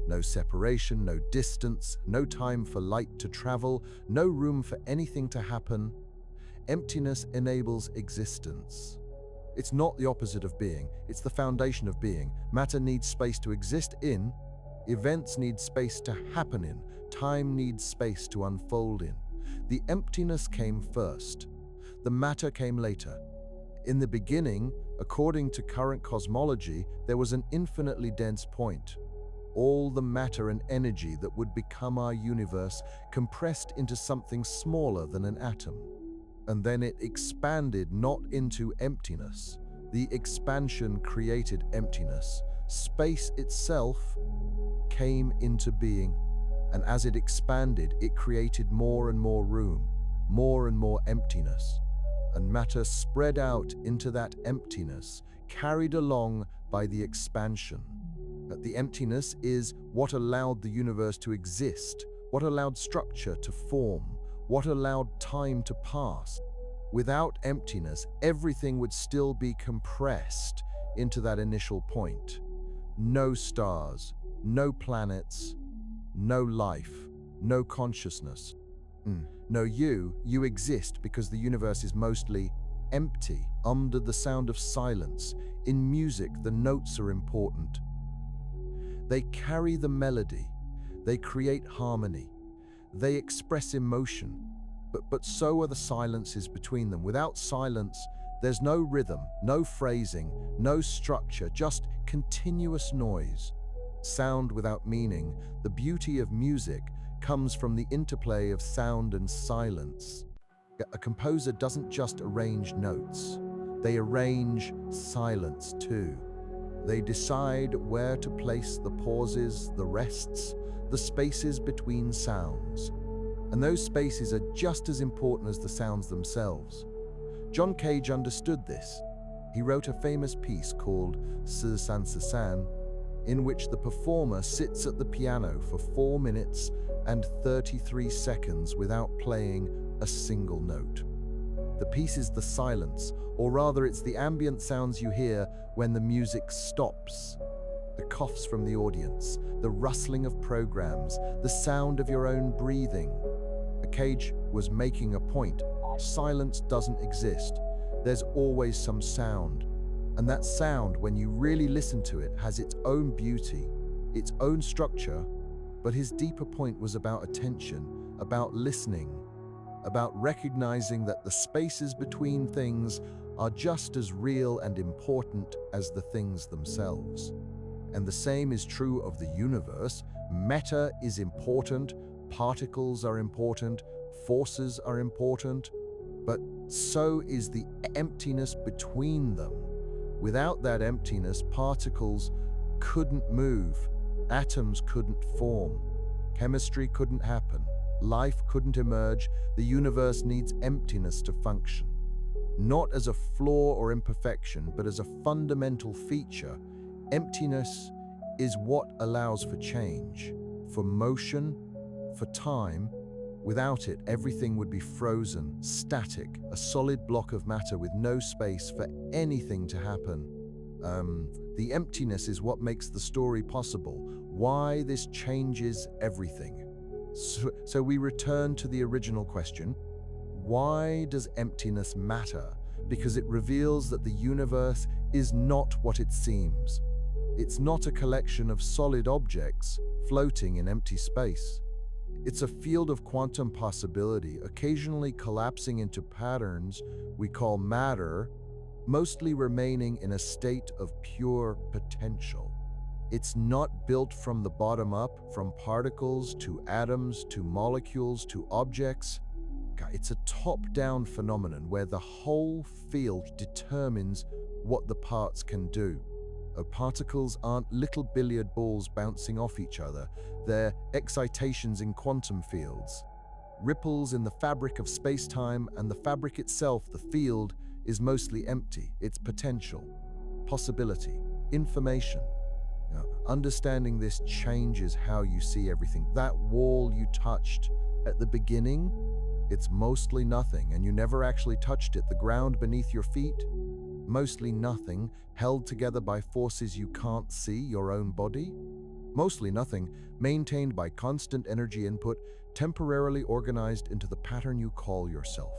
No separation, no distance, no time for light to travel, no room for anything to happen. Emptiness enables existence. It's not the opposite of being, it's the foundation of being. Matter needs space to exist in, events need space to happen in, time needs space to unfold in. The emptiness came first, the matter came later. In the beginning, according to current cosmology, there was an infinitely dense point. All the matter and energy that would become our universe compressed into something smaller than an atom. And then it expanded not into emptiness. The expansion created emptiness. Space itself came into being. And as it expanded, it created more and more room, more and more emptiness. And matter spread out into that emptiness, carried along by the expansion. But the emptiness is what allowed the universe to exist, what allowed structure to form, what allowed time to pass. Without emptiness, everything would still be compressed into that initial point. No stars, no planets, no life, no consciousness. No you exist because the universe is mostly empty, under the sound of silence. In music, the notes are important. They carry the melody, they create harmony, they express emotion, but so are the silences between them. Without silence, there's no rhythm, no phrasing, no structure, just continuous noise. Sound without meaning. The beauty of music comes from the interplay of sound and silence. A composer doesn't just arrange notes, they arrange silence too. They decide where to place the pauses, the rests, the spaces between sounds. And those spaces are just as important as the sounds themselves. John Cage understood this. He wrote a famous piece called San, in which the performer sits at the piano for 4 minutes and 33 seconds without playing a single note. The peace is the silence, or rather it's the ambient sounds you hear when the music stops. The coughs from the audience, the rustling of programs, the sound of your own breathing. A cage was making a point. Silence doesn't exist. There's always some sound. And that sound, when you really listen to it, has its own beauty, its own structure. But his deeper point was about attention, about listening, about recognizing that the spaces between things are just as real and important as the things themselves. And the same is true of the universe. Matter is important, particles are important, forces are important, but so is the emptiness between them. Without that emptiness, particles couldn't move, atoms couldn't form, chemistry couldn't happen, life couldn't emerge. The universe needs emptiness to function. Not as a flaw or imperfection, but as a fundamental feature. Emptiness is what allows for change, for motion, for time. Without it, everything would be frozen, static, a solid block of matter with no space for anything to happen. The emptiness is what makes the story possible, why this changes everything. So we return to the original question, why does emptiness matter? Because it reveals that the universe is not what it seems. It's not a collection of solid objects floating in empty space. It's a field of quantum possibility, occasionally collapsing into patterns we call matter, mostly remaining in a state of pure potential. It's not built from the bottom up, from particles to atoms to molecules to objects. It's a top-down phenomenon where the whole field determines what the parts can do. Particles aren't little billiard balls bouncing off each other. They're excitations in quantum fields. Ripples in the fabric of space-time, and the fabric itself, the field, is mostly empty. It's potential, possibility, information. Understanding this changes how you see everything. That wall you touched at the beginning, it's mostly nothing, and you never actually touched it. The ground beneath your feet, mostly nothing, held together by forces you can't see, your own body. Mostly nothing, maintained by constant energy input, temporarily organized into the pattern you call yourself.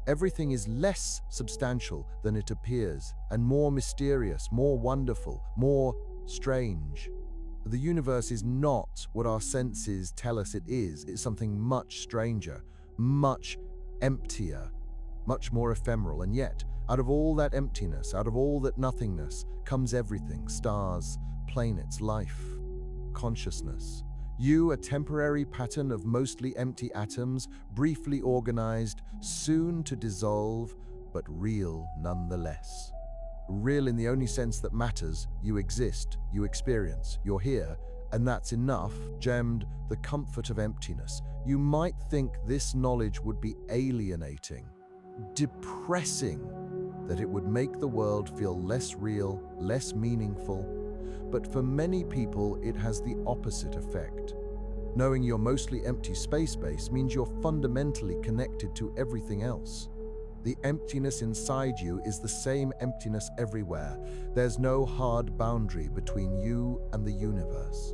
Everything is less substantial than it appears, and more mysterious, more wonderful, more strange. The universe is not what our senses tell us it is. It's something much stranger, much emptier, much more ephemeral. And yet, out of all that emptiness, out of all that nothingness, comes everything: stars, planets, life, consciousness. You, a temporary pattern of mostly empty atoms, briefly organized, soon to dissolve, but real nonetheless. Real in the only sense that matters. You exist, you experience, you're here, and that's enough. Gemmed, the comfort of emptiness. You might think this knowledge would be alienating, depressing, that it would make the world feel less real, less meaningful. But for many people, it has the opposite effect. Knowing your mostly empty space base means you're fundamentally connected to everything else. The emptiness inside you is the same emptiness everywhere. There's no hard boundary between you and the universe.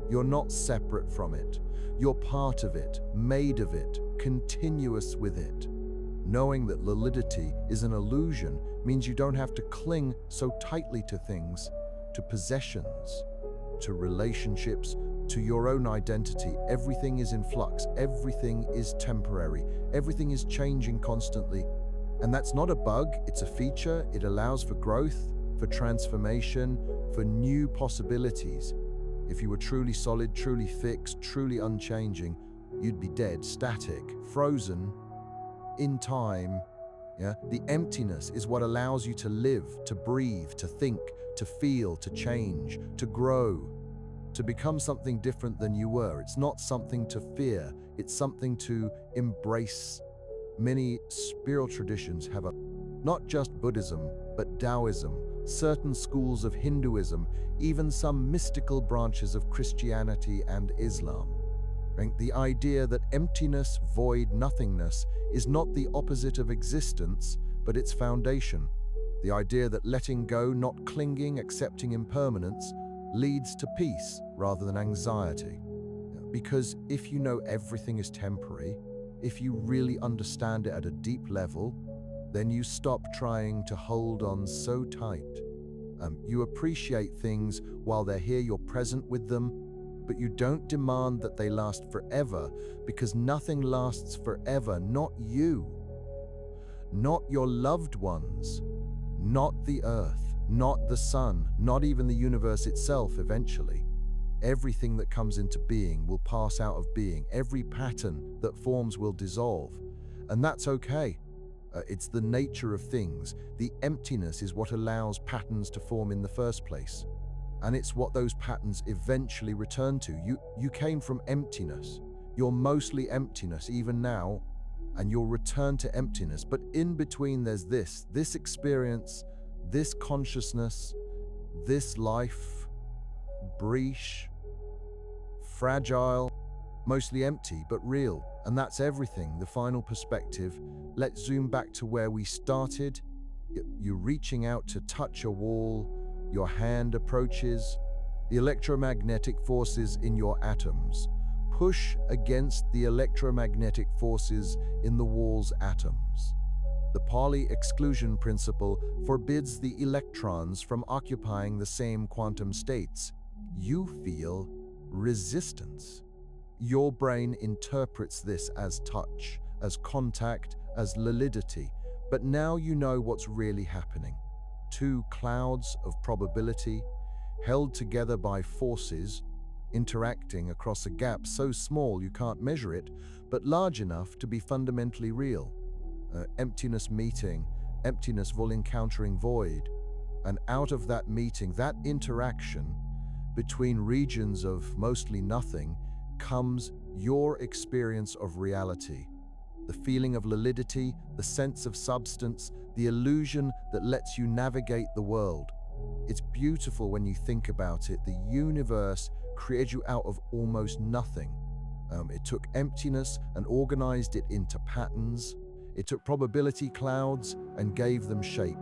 You're not separate from it. You're part of it, made of it, continuous with it. Knowing that validity is an illusion means you don't have to cling so tightly to things, to possessions, to relationships, to your own identity. Everything is in flux, everything is temporary, everything is changing constantly. And that's not a bug, it's a feature. It allows for growth, for transformation, for new possibilities. If you were truly solid, truly fixed, truly unchanging, you'd be dead, static, frozen in time. The emptiness is what allows you to live, to breathe, to think, to feel, to change, to grow, to become something different than you were. It's not something to fear, it's something to embrace. Many spiritual traditions have not just Buddhism, but Taoism, certain schools of Hinduism, even some mystical branches of Christianity and Islam. Right? The idea that emptiness, void, nothingness is not the opposite of existence, but its foundation. The idea that letting go, not clinging, accepting impermanence, leads to peace rather than anxiety. Because if you know everything is temporary, if you really understand it at a deep level, then you stop trying to hold on so tight. You appreciate things while they're here, you're present with them, but you don't demand that they last forever, because nothing lasts forever, not you, not your loved ones, not the earth, not the sun, not even the universe itself eventually. Everything that comes into being will pass out of being. Every pattern that forms will dissolve. And that's okay. It's the nature of things. The emptiness is what allows patterns to form in the first place. And it's what those patterns eventually return to. You came from emptiness. You're mostly emptiness even now, and you'll return to emptiness. But in between there's this experience, this consciousness, this life, brief, fragile, mostly empty, but real. And that's everything, the final perspective. Let's zoom back to where we started. You're reaching out to touch a wall, your hand approaches. The electromagnetic forces in your atoms push against the electromagnetic forces in the wall's atoms. The Pauli Exclusion Principle forbids the electrons from occupying the same quantum states. You feel resistance. Your brain interprets this as touch, as contact, as validity, but now you know what's really happening. Two clouds of probability, held together by forces, interacting across a gap so small you can't measure it, but large enough to be fundamentally real. Emptiness meeting, emptiness will encountering void. And out of that meeting, that interaction between regions of mostly nothing, comes your experience of reality. The feeling of validity, the sense of substance, the illusion that lets you navigate the world. It's beautiful when you think about it. The universe created you out of almost nothing. It took emptiness and organized it into patterns. It took probability clouds and gave them shape.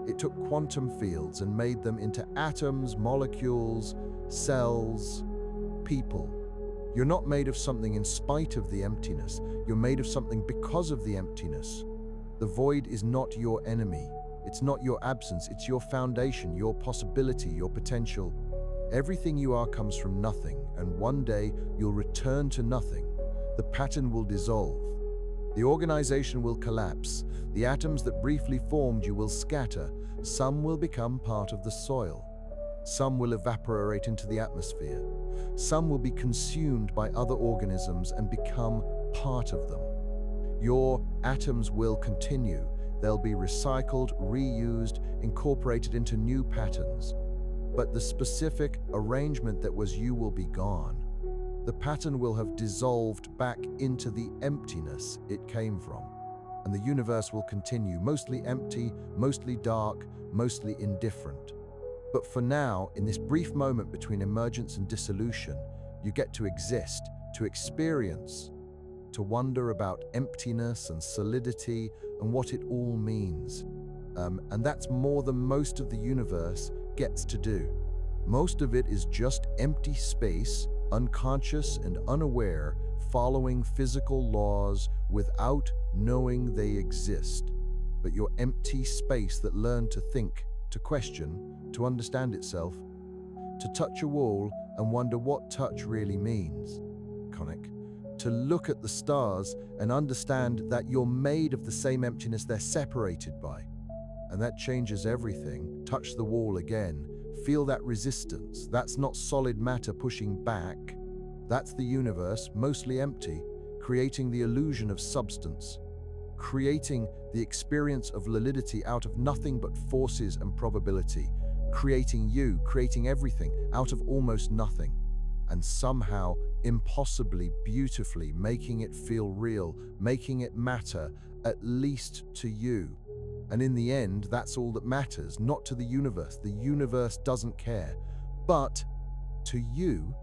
It took quantum fields and made them into atoms, molecules, cells, people. You're not made of something in spite of the emptiness. You're made of something because of the emptiness. The void is not your enemy. It's not your absence. It's your foundation, your possibility, your potential. Everything you are comes from nothing, and one day you'll return to nothing. The pattern will dissolve. The organization will collapse. The atoms that briefly formed you will scatter. Some will become part of the soil. Some will evaporate into the atmosphere. Some will be consumed by other organisms and become part of them. Your atoms will continue. They'll be recycled, reused, incorporated into new patterns. But the specific arrangement that was you will be gone. The pattern will have dissolved back into the emptiness it came from. And the universe will continue, mostly empty, mostly dark, mostly indifferent. But for now, in this brief moment between emergence and dissolution, you get to exist, to experience, to wonder about emptiness and solidity and what it all means. And that's more than most of the universe gets to do. Most of it is just empty space, unconscious and unaware, following physical laws without knowing they exist. But your empty space that learned to think, to question, to understand itself, to touch a wall and wonder what touch really means. Conic. To look at the stars and understand that you're made of the same emptiness they're separated by. And that changes everything. Touch the wall again. Feel that resistance. That's not solid matter pushing back. That's the universe, mostly empty, creating the illusion of substance, creating the experience of validity out of nothing but forces and probability, creating you, creating everything out of almost nothing, and somehow, impossibly, beautifully making it feel real, making it matter, at least to you. And in the end, that's all that matters, not to the universe. The universe doesn't care. But to you,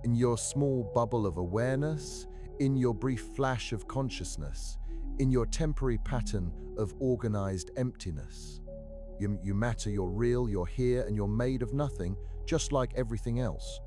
in your small bubble of awareness, in your brief flash of consciousness, in your temporary pattern of organized emptiness. You matter, you're real, you're here, and you're made of nothing, just like everything else.